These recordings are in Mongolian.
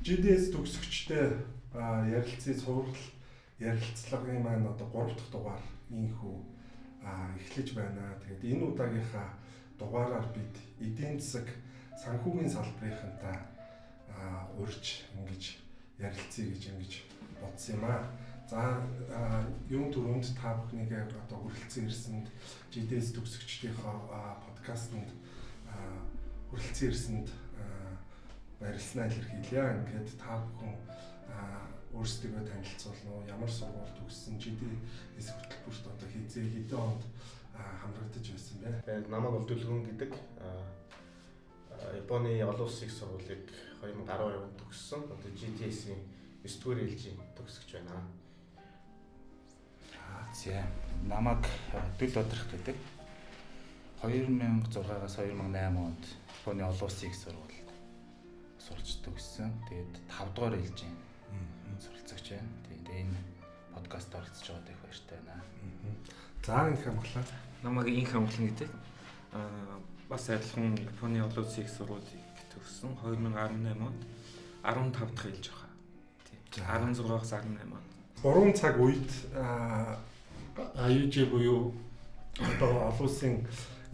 GDS төгсөгчтэй ярилцсан ярилцлагын маань одоо 3 дахь дугаар ийхүү эхлэж байна. Тэгээд энэ удаагийнхаа дугаараар бид эдийн засаг санхүүгийн салбарынхантай урьж ингэж ярилцъя гэж ингэж бодсон юм аа. За юун түрүүнд та бүхнийг одоо хүрэлцэн ирсэнд GDS төгсөгчдийнхаа подкастт хүрэлцэн ирсэнд баярлалаа илэрхийлье. Ингээд та бүхэн өөрсдөө танилцуулна уу? Ямар сургууль төгссөн? GDS хөтөлбөрт одоо хэдэн онд хамрагдаж байсан бэ? Намайг Олдүлгүн гэдэг Японы олон улсын их сургуулийг 2012 онд төгссөн. Одоо GDS-ийн 9-р ээлжийн төгсөгч байна. За намайг Дүл Одрах гэдэг 2006-аас 2008 онд Японы олон улсын их сургууль сурч төгссөн. Тэгээд 5 дугаар ээлжийн суралцагч байна. Тэгээд энэ подкаст оролцож байгаад их баяртай байна. За инх амглаа. Намайг инх амглан гэдэг. Бас адилхан Японы олон улсын их сургуулийг төгссөн 2018 онд 15 дахь ээлж байгаа. Тийм. 16-аас 18 онд. 3 цаг үед аюуж буюу одоо олон улсын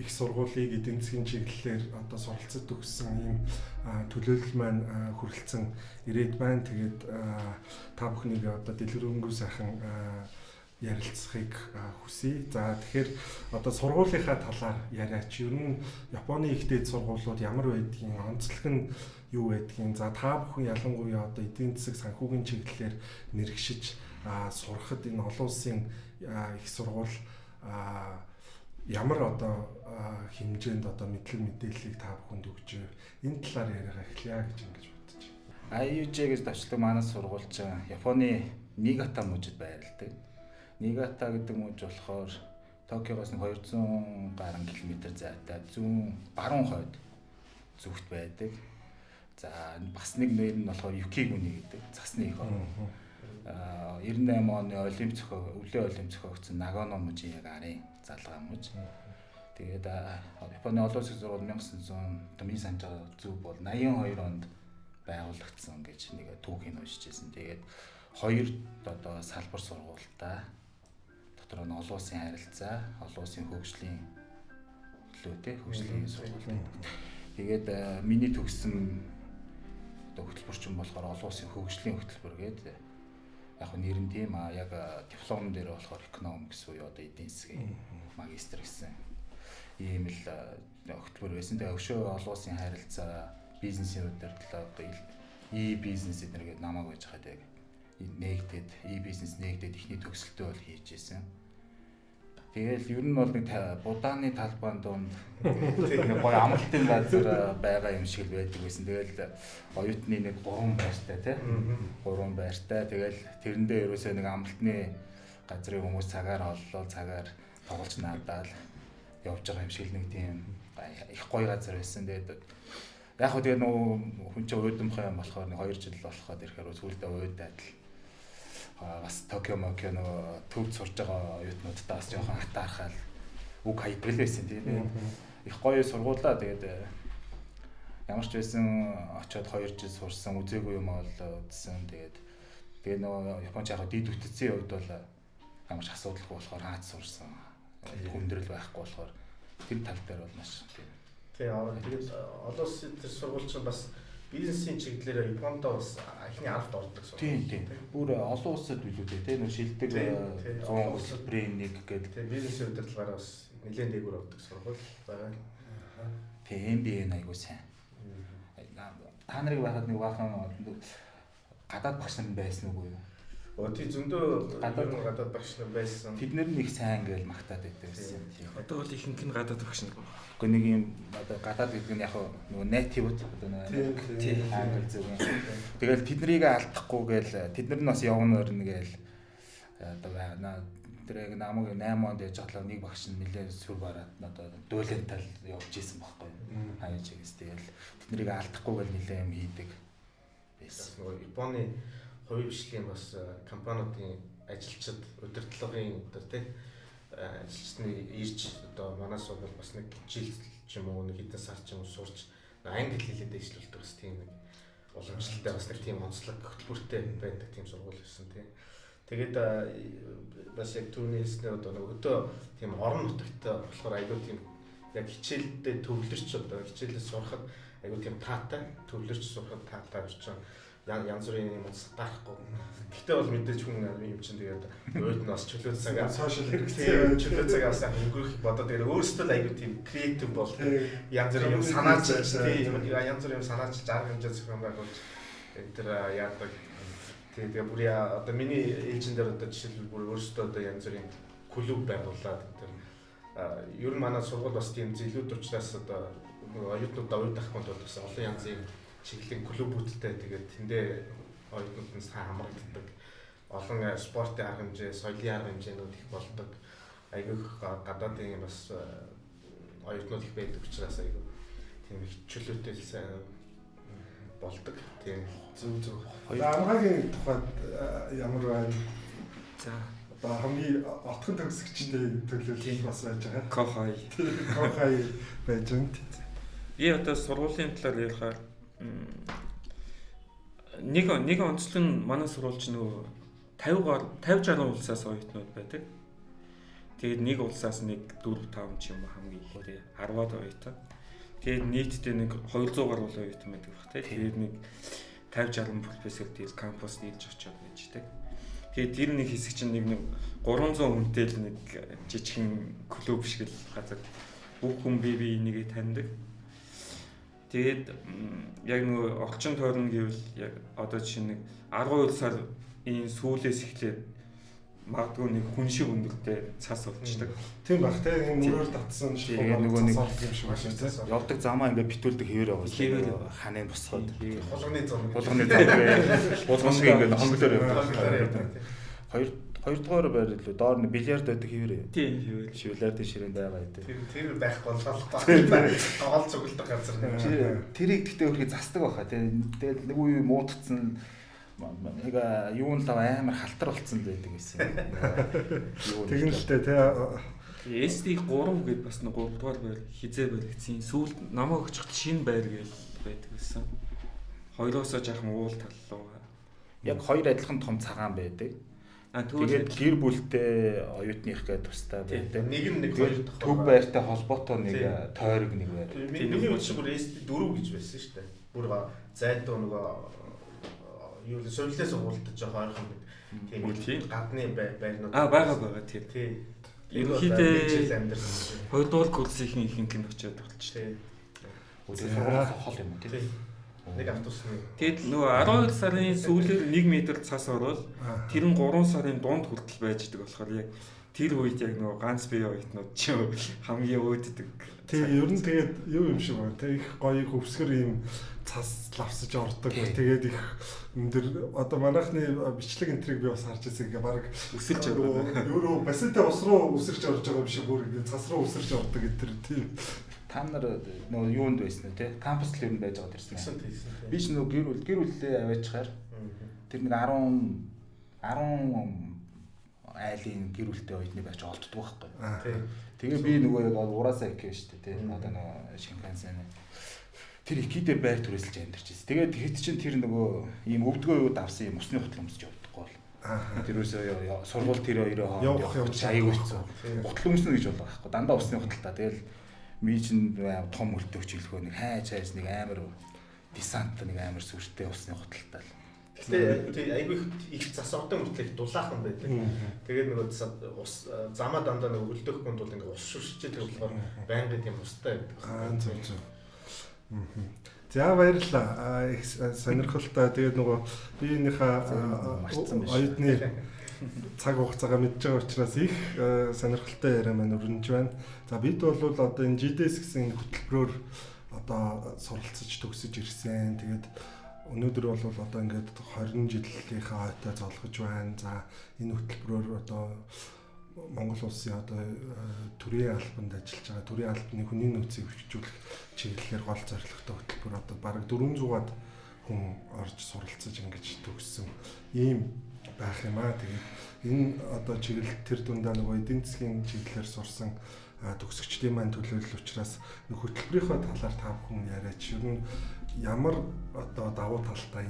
их сургуулийг эдийн засгийн чиглэлээр одоо суралцаж төгссөн ийм төлөөлөл маань хүрэлцэн ирээд байна. Тэгээд та бүхнийг одоо дэлгэрэнгүй сайхан ярилцахыг хүсье. За тэгэхээр одоо сургуулийнхаа талаар яриач. Ер нь Японы их дээд сургуулиуд ямар байдгийг, онцлог нь юу байдгийг, за та бүхэн ялангуяа одоо эдийн засаг санхүүгийн чиглэлээр мэрэгшиж сурахад энэ олон улсын их сургууль ямар одоо хэмжээнд одоо мэдлэг мэдээллийг та бүхэнд өгч энэ талаар яриагаа эхлэе гэж ингэж бодож байна. IUJ гэж давчлагдаг манай сургууль чинь Японы Нигата мужид байрладаг. Нигата гэдэг муж болохоор Токиогоос 200 гаруй километр зайтай зүүн баруун хойд зүгт байдаг. За бас нэг нэр нь болохоор Юкигүни гэдэг цасны их орн. 98 оны өвлийн олимп зохиогдсон Нагано мужийн яг арын залгаа муж. Тэгээд Японы олон улсын сургууль 1900 томьёо санаж байгаа зүг бол 82 онд байгуулагдсан гэж нэг түүхийг уншиж байсан. Тэгээд хоёр одоо салбар сургуультай дотор нь олон улсын харилцаа, олон улсын хөгжлийн хөгжлийн сургууль. Тэгээд миний төгссөн одоо хөтөлбөрчин болохоор олон улсын хөгжлийн хөтөлбөр гэдэг яг нэр нь тийм яг диплом дээр болохоор economics буюу одоо эдийн засгийн магистр гэсэн ийм л хөтөлбөр байсан. Тэгээ өшөө олон улсын харилцаа, бизнесийн удирдлага, одоо e-бизнес эднэргээд намайг байж хаад яг нэгдээд e-бизнес нэгдээд ихний төгсөлтөө бол хийж исэн. Тэгэл ер нь бол нэг будааны талбайн донд гоё амралтын газар байгаа юм шиг л байдаг байсан. Тэгэл оюутны нэг 3 байртай тийм 3 байртай. Тэгэл тэрэндээ ерөөсөө нэг амралтны газрын хүмүүс цагаар оллоо, цагаар тоглож наадаад явж байгаа юм шиг нэг тийм их гоё газар байсан. Тэгээд яг хөө тэгээ нөө хүн чинь уйдамхай юм болохоор нэг 2 жил болоход ирэхээр сүүлдээ уйдаад л бас Токио нөгөө төвд сурж байгаа оюутнуудтай бас жоохон хатаархаал үг хайбрлээсэн тийм их гоё сургуулаа. Тэгээд ямар ч байсан очиод 2 жил сурсан үзээгүй юм бол үзсэн. Тэгээд нөгөө Японч яг дид үтцийн хувьд бол ямар ч асуудалгүй болохоор хаац сурсан. Хүндрэл байхгүй болохоор тэр тал дээр бол маш тийм. Тэгээд олон улсын тэр сургууль чинь бас бизнесийн чиглэлээр Японд бас ихний 10-т ордог сургууль. Тийм. Бүр олон улсад билүү дээ. Нөө шилдэг 100 хөтөлбөрийн нэг гэдэг. Бизнесийн удирдлагаараа бас нэлээд дээгүүр ордог сургууль байгаа. Тийм би айгуу сайн. Та нарыг байхад нэг баахан гадаад багш нар байсан уу? Тийм зөндөө гадаад багш нар байсан. Тэд нар нэг сайн гэж магтаад байдаг байсан. Одоо бол ихэнх нь гадаад багш нар байна. Гэхдээ нэг юм одоо гадаад гэдэг нь яг нөгөө native-уд одоо нэг англи зүг. Тэгэл тэднийг алдахгүй гээл тэд нар нь бас явна өрнө гээл одоо тэр яг намайг 8 онд яж хахлаа нэг багш нь нэлээд сүр бараад одоо дүүлэнтал явж исэн байхгүй. Хаяж байгаас тэгэл тэднийг алдахгүй гээл нэлээд юм хийдэг байсан. Нөгөө Японы хувийн бичлэгийн бас компаниудын ажилчид удирдлагын одоо тийм ажилчны ирж одоо манаас бол бас нэг жил ч юм уу нэг хэдэн сар ч юм уу сурч англи хэлээр дэвшлүүлдэг бас тийм нэг уламжлалтай бас нэг тийм онцлог хөтөлбөртэй байдаг тийм сургууль байсан тийм. Тэгээд бас яг түүний хэлснээр өдөө тийм орон нутагт болохоор айгүй тийм яг хичээлдээ төвлөрч одоо хичээлээ сурахад айгүй тийм таатай төвлөрч сурахад таатай болчихсон. Янз бүрийн юм гарахгүй. Гэхдээ бол мэдээж хүн юм чинь тэгээд өөд нь бас чөлөө цагаа сошиал хэрэгцээ чөлөө цагаа бас өнгөрөх бодоод тэгээд өөрөөсөө л айгүй тийм креатив бол янз бүрийн юм санааж янз бүрийн юм санааж арга хэмжээ зохион байгуулж тэр яадаг. Тэгээд бүр одоо миний ээлжин дээр одоо жишээлбэл бүр өөрөөсөө одоо янз бүрийн клуб байгуулад тэр ер нь манай сургууль бас тийм зэлүүд учраас одоо оюутнуудаа уйдахгүй тул бас олон янзын чиглэлийн клубүүдтэй тэгээд тэндээ оюутнууд нь сайн хамрагддаг. Олон спортын арга хэмжээ, соёлын арга хэмжээнүүд их болдог. Айгүйх гадаадын бас оюутнууд их байдаг учраас айгүй тийм их чөлөөтэй сайн болдог. Тийм зөв. Амгагийн тухайд ямар байна? За одоо хамгийн отхон төгсөгчдийн төлөөлөл бас байж байгаа. Кохай байж байна. Би одоо сургуулийн талаар ярихаар нэг онцлог нь манай сургуульч нөгөө 50-60 улсаас оюутнууд байдаг. Тэгээд нэг улсаас нэг 4-5 ч юм уу хамгийн их 10-аад оюутан. Тэгээд нийтдээ нэг 200 гаруй оюутан байдаг бах тий. Тэгээд нэг 50-60 профессор дээр кампус дийлж очиод байждаг. Тэгээд тэр нэг хэсэг чинь нэг 300 хүнтэй л нэг жижигхэн клуб шиг л газар бүх хүн бие нэгээ таньдаг. Тэгээд яг нөгөө орчин тойрон гэвэл яг одоо жишээ нэг 12 сар энэ сүүлээс эхлээд магадгүй нэг хүн шиг өндөртэй цас болчихдаг. Тийм бах те юм мөрөөр татсан шиг нөгөө нэг юм шиг байна те. Явдаг замаа ингээд битүүлдэг хэвээр явуулдаг. Ханаа босгоод. Хулганы зам ингээд хонглоор явдаг. Хоёрдугаар байр илүү доор нь бильярд байдаг хэвээрээ. Тийм хэвээр. Бильярдын ширээн байгаа байдаг. Тэр байхгүй болголтой. Тоглол цуглдаг газар. Тэрийг гэхдээ өөрхий засдаг байхаа тийм. Тэгэл нэг үе муутцсан нэг юун л амар халтар болцсон байдаг гэсэн. Тэгнэлтэй тий. SD 3 гээд бас нэг 3 дугаар байр хизээ баригдсан. Сүүлд намаа өгчөд шинэ байр гээл байдаг гэсэн. Хоёроосоо жаахан уул тал руу. Яг хоёр адилхан том цагаан байдаг. Тэгээд гэр бүлтэй оюутных гэдэг тустай байдаг. Нэг хоёр төв байртай холбоотой нэг тойрог нэг байр. Миний үчиг бүр SD 4 гэж байсан шүү дээ. Бүр зайдуу нөгөө юу л сувлээс уултаж байгаа ойрхон тийм гадны байрнууд байгаа тийм. Ерөнхийдөө амьдэрсэн. 2 дугаар курсын ихэнх нь очиод болчих. Хол юм уу тийм. Нэг автобусны. Тэгэд нөгөө 12 сарын сүүлээр 1 метр цас орвол тэр нь 3 сарын дунд хүртэл байждаг болохоор яг тэр үед яг нөгөө ганц бие оюутнууд ч хамгийн өөддөг. Тийм ер нь тэгээд юу юм шиг байна. Тэг их гоё хөвсгөр юм цас лавсаж ордог. Тэгээд их өндөр одоо манайхны бичлэг энтрийг би бас харж байсан. Ингээ баг өсөлж байгаа. Юу баситай ус руу өсөрч орж байгаа юм шиг бүр ингээ цас руу өсөрч ордог гэдэг тийм. Та нар нөгөө юунд байсан вэ те? Кампус л ер нь байж байгаа тэрсэн. Би ч нөгөө гэр бүлээ аваачаар тэр нэг 10 айлын гэр бүлтэй оюутны байж олддог байхгүй. Тэгээ би нөгөө яг ураасаа их шүү дээ те. Одоо нөгөө Шинкансен тэр iki дээр байр түрээсэлж амьдарч байсан. Тэгээд хэд чин тэр нөгөө ийм өвдгөө юуд авсан юм усны хотл өмсөж явдаггүй бол. Тэрөөсөө сургууль тэр хоёроо явах юм аягүй хэцүү. Хотл өмснө гэж бол байхгүй. Дандаа усны хотл та. Тэгэл ми чин том өлтөгч хэлхөө нэг хайж нэг амар десант нэг амар сүртэй усны хоталтай л. Гэтэ айгүй их зас ордон мөртлөө дулаахан байдаг. Тэгээд нөгөө ус замаа дандаа нөгөө өлдөхгүй бол ингээ ус шүршчээд болохоор байнгын тийм устай байдаг. Зөв. За баярлалаа. Их сонирхолтой. Тэгээд нөгөө биенийхээ оюутны цаг хугацаагаа мэдж байгаа учраас их сонирхолтой яриа маань өрнөж байна. За бид бол одоо энэ GDS гэсэн хөтөлбөрөөр одоо суралцж төгсөж ирсэн. Тэгээд өнөөдөр бол одоо ингээд 20 жилийнхаа хойтой золгож байна. За энэ хөтөлбөрөөр одоо Монгол улсын одоо төрийн албанд ажиллаж байгаа төрийн албаны хүний нөөцийг хөгжүүлэх чиглэлээр гол зорилготой хөтөлбөр одоо бараг 400-аад хүн орж суралцж ингэж төгссөн ийм байх юм аа. Тэгээд энэ одоо чиглэл тэр дундаа нөгөө эдийн засгийн чиглэлээр сурсан төгсөгчдийн маань төлөөлөл учраас хөтөлбөрийнхөө талаар та бүхэн яриач. Ер нь ямар одоо давуу талтай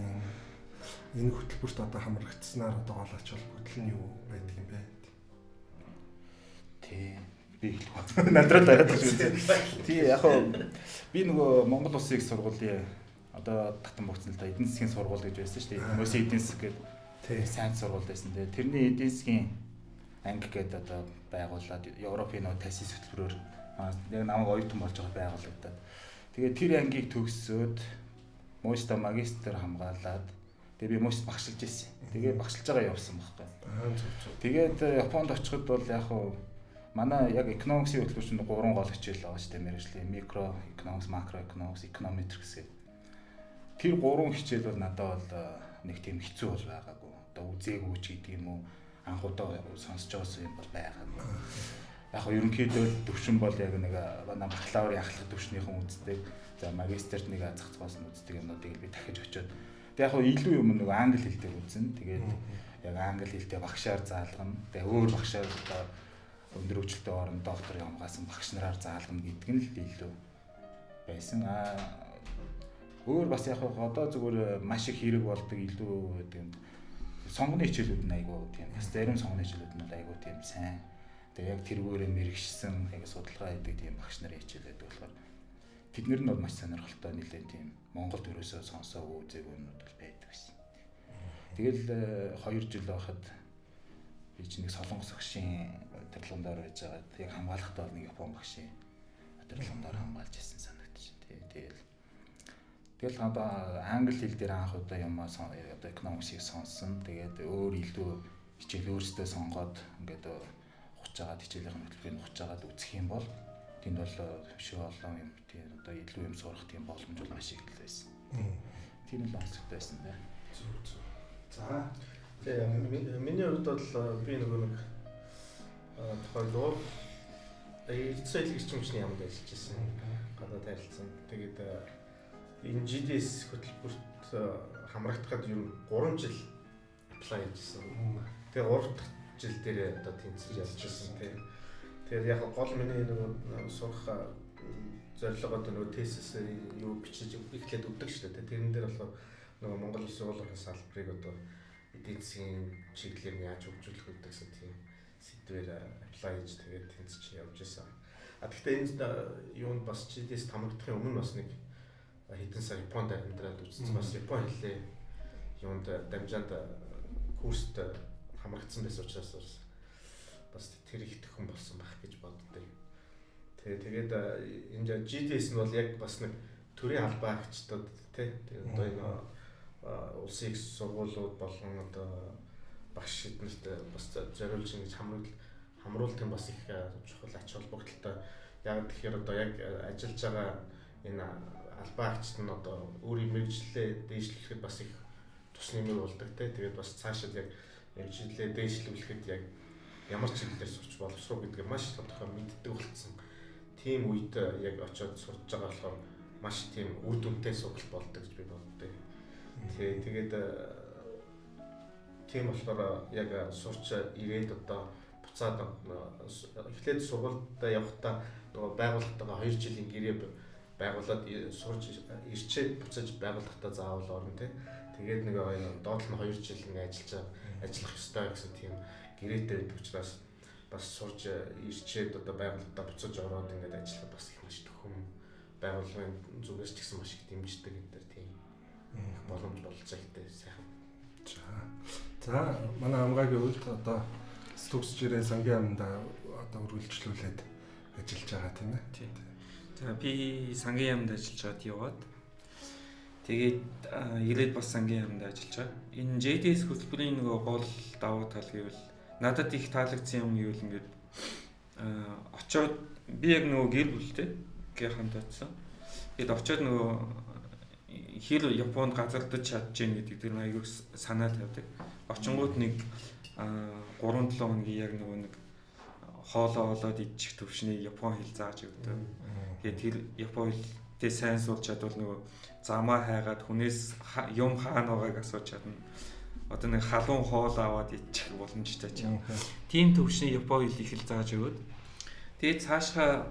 энэ хөтөлбөрт одоо хамрагдсанаар одоо гол ач холбогдол нь юу байдаг юм бэ? Тий. Би их надрал дараад байна. Тий яг би нөгөө Монгол Улсын их сургуулийн одоо татан бүгдсэн л да эдийн засгийн сургууль гэж байсан шүү дээ. Хүмүүсийн эдийн засаг гэдэг сайн сургууль байсан. Тэрний эдийн засгийн анги гэдэг одоо байгуулад Европын нөгөө тасис хөтөлбөрөөр яг намайг оюутан болж байгаа байгуулагдаад. Тэгээд тэр ангийг төгсөөд мууста магистр хамгаалаад тэгээд би мууст багшилж ирсэн. Тэгээд багшилж байгаа явсан байхгүй. Тэгээд Японд очиход бол яг манай яг экономиксын хөтөлбөрчөнд 3 гол хичээл байгаа шүү дээ. Мэргэжлийн микро экономикс, макро экономикс, эконометрикс гэдэг. Тэр 3 хичээл бол надад бол нэг тийм хэцүү бол байгаагүй. Одоо үзээгүй ч гэдэг юм уу, анх удаа сонсож байгаасан юм бол байгаагүй. Яг нь ерөнхийдөө төвшин бол яг нэг манай бакалаврын ахлах төвшнийхэн үздэг. За магистрт нэг азахцгаас нь үздэг юмнуудыг би дахиж очиод. Тэг яг нь илүү юм нэг англи хэл дээр үзнэ. Тэгээд яг англи хэлтэй багшаар заалгана. Тэгээ өөр багшаар одоо өндөр хөгжилтэй орон докторыг хамгаалсан багш нараар заалгана гэдэг нь л илүү байсан. Өөр бас яг одоо зүгээр маш их хэрэг болдог илүү гэдэг сонгоны хичээлүүд нь айгүй тийм. Бас зарим сонгоны хичээлүүд нь айгүй тийм сайн. Тэгээ яг тэргүүрээ мэрэгшсэн яг судалгаа хийдэг тийм багш нарын хичээлээд болохоор тэднэр нь бол маш сонирхолтой нэлээд тийм Монголд ерөөсөө сонсоогүй үзээгүй юмнууд бол байдаг байсан. Тэгэл 2 жил байхад би ч нэг Солонгос багшийн удирдлагаар байж байгаа. Яг хамгаалахдаа бол нэг Япон багшийн удирдлагаар хамгаалж ирсэн санагдчих. Тэгэл одоо англи хэл дээр анх удаа юмаа одоо экономиксыг сонссон. Тэгээд өөр илүү хичээл өөрсдөө сонгоод ингээд ухаж байгаа хичээлийн хөтөлбөрийг ухаж байгаад үзэх юм бол тэнд бол хөшөө олон юм тийм одоо илүү юм сурах тийм боломж бол маш их л байсан. Тийм л онцгой байсан дээ. За. Тэгээ миний хувьд бол би нөгөө нэг тохиолдол эцсийн хэлгэрчмчний яамд ажиллаж байсан. Гадаад харилцсан. Тэгээд энэ GDS хөтөлбөрт хамрагдахад ер нь 3 жил apply хийжсэн. Тэгээ 3 дахь жил дээр одоо тэнцэж явж байсан тийм. Тэгээд яг гол миний нөгөө сурах зорилго одоо нөгөө тезис юу бичиж эхлээд өгдөг шүү дээ. Тэрэн дээр болохоор нөгөө Монгол Улсын сургуулийн салбарыг одоо эдийн засгийн чиглэлээр яаж хөгжүүлэх вэ гэсэн тийм сэдвээр apply хийж тэгээд тэнцэж явж байсан. Гэхдээ энэ юунд бас GDS хамрагдахын өмнө бас нэг хэдэн сар Японд амьдраад үзсэн. Бас Япон хэлээ юунд дамжаад курст хамрагдсан байсан учраас бас тэр их төхөн болсон байх гэж боддог. Тэгээд энэ GDS нь бол яг бас нэг төрийн албаа агчдад тий одоо энэ улсын их сургуулиуд болон одоо багш эднэрт бас зориулж ингэж хамруулт юм бас их чухал ач холбогдолтой. Яг тэгэхээр одоо яг ажиллаж байгаа энэ албаа агчид нь одоо өөрийн мэргэжлээ дээшлэхэд бас их тус нэмэр болдог тий. Тэгээд бас цаашаа яг мэргэжлээ дээшлүүлэхэд яг ямар чиглэлээр сурч боловсруу гэдгийг маш тодорхой мэддэг болсон. Тийм үед яг очиод сурч байгаа болохоор маш тийм үр дүнтэй сургалт болдог гэж би боддог. Тэгээд тийм болохоор яг сурч ирээд одоо буцаад эхлээд сургуультай явахдаа нөгөө байгууллагатайгаа 2 жилийн гэрээ байгуулад сурч ирчээд буцаж байгууллагатаа заавал орно тий. Тэгээд нэг доотлол нь 2 жил ингэ ажиллах ёстой гэсэн тийм гэрээтэй байдаг учраас бас сурж ирчээд одоо байгууллагатаа буцаж ороод ингээд ажиллахад бас их маш төхөм байгууллагын зүгээс ч гэсэн маш их дэмждэг энэ тийм боломж болж байгаатай сайхан. За манай амгаагийн хувьд одоо төгсөж ирээ сангийн яамд одоо үргэлжлүүлээд ажиллаж байгаа тийм ээ. За би сангийн яамд ажиллаж яваад тэгээд ирээд бас сангийн яамд ажиллаж байгаа. Энэ JDS хөтөлбөрийн нөгөө гол давуу тал гэвэл надад их таалагдсан юм гэвэл ингээд очоод би яг нөгөө гэр бүлтэй гэр хамт очсон. Тэгэд очоод нөгөө хэр Японд газардаж чадчихээн гэдэг тэр аягүй санаа тавьдаг. Очингууд нэг 3-7 хоногийн яг нөгөө нэг хоолоо олоод идчих төвшний Япон хэл зааж өгдөг. Тэгээд тэр Япон хэлтэй сайн сурч чадвал нөгөө замаа хайгаад хүнээс юм хаана байгааг асууж чадна. Одоо нэг халуун хоол аваад идчих боломжтой ч юм. Тийм төвшний Япон хэл их л зааж өгöd. Тэгээд цаашаа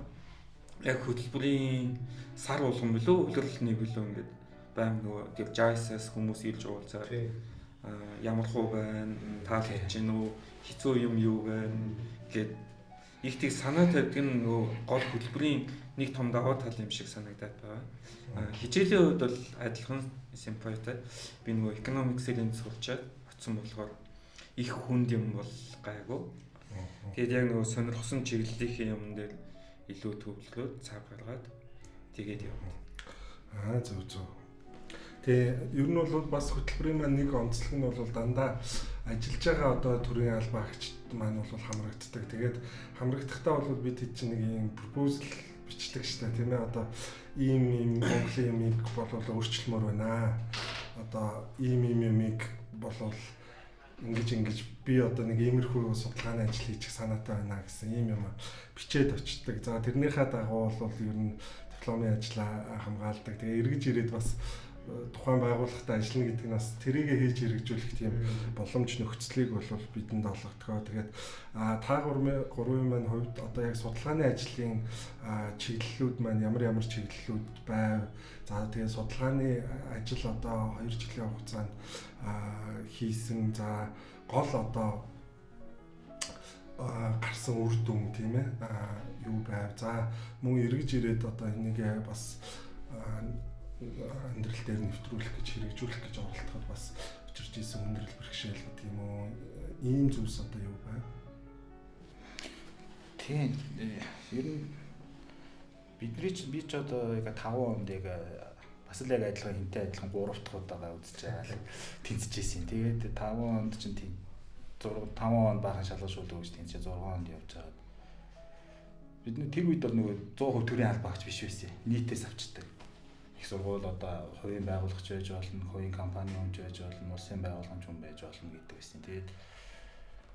яг хөтөлбөрийн сар болгон билүү үлрэлтний билүү ингээд байнга нөгөө тэр JAIS-аас хүмүүс ирж уулзаад ямар хуу байна, таалагдж гин үү, хэцүү юм юу байна гэд их тийг санаа тавьдаг нь нөгөө гол хөтөлбөрийн нэг том даваа тал юм шиг санагдаад байгаа. Хичээлийн хувьд бол адилхан симпайтай. Би нөгөө economics-ийн сурчаад очсон болохоор их хүнд юм бол гайгүй. Тэгээд яг нөгөө сонирхсан чиглэлийн юм дээр илүү төвлөрөөд цав гаргаад тэгээд явна. Зөв. Тэгээ ер нь бол бас хөтөлбөрийн маань нэг онцлог нь бол дандаа ажиллаж байгаа одоо төрийн албаагчд маань бол хамрагддаг. Тэгээд хамрагдахдаа бол бид чинь нэг юм пропозал бичлэг штэ тийм ээ одоо ийм Монголын юмыг бол өөрчлөлмөр байна. Одоо ийм юмыг бол ингэж би одоо нэг иймэрхүү судалгааны ажил хийчих санаатай байна гэсэн ийм юм бичээд очдог. За тэрнийхээ дагуу бол ер нь дипломын ажлаа хамгаалдаг. Тэгээ эргэж ирээд бас тухайн байгууллагатай ажиллана гэдэг нь бас тэрийгэ хийж хэрэгжүүлэх тийм боломж нөхцөлийг бол бидэнд олгодгоо. Тэгээд та гурвын маань хувьд одоо яг судалгааны ажлын чиглэлүүд маань ямар чиглэлүүд байв. За тэгээд судалгааны ажил одоо 2 жилийн хугацаанд хийсэн. За гол одоо гарсан үр дүн тийм ээ юу байв. За мөн эргэж ирээд одоо энийг бас амьдрал дээр нэвтрүүлэх гэж хэрэгжүүлэх гэж оролдоход бас учирч ийсэн хүндрэл бэрхшээл гэдэг юм уу ийм зүйлс одоо юу байв? Тийм ер нь би ч одоо яг 5 онд яг бас л яг адилхан хинтэй адилхан 3 дахь удаага үзэж байгаа л тэнцэжсэн. Тэгээд 5 онд чинь тийм 5 онд баахан шалгуулшуулдаг гэж тэнцээ 6 онд явж байгаа. Бид тэр үед бол нөгөө 100% төрийн албаагч биш байсан. Нийтээс авчдаг. Их сургууль одоо хувийн байгууллагч байж болно, хувийн компани өмж байж болно, улсын байгууллагч хүн байж болно гэдэг байсан.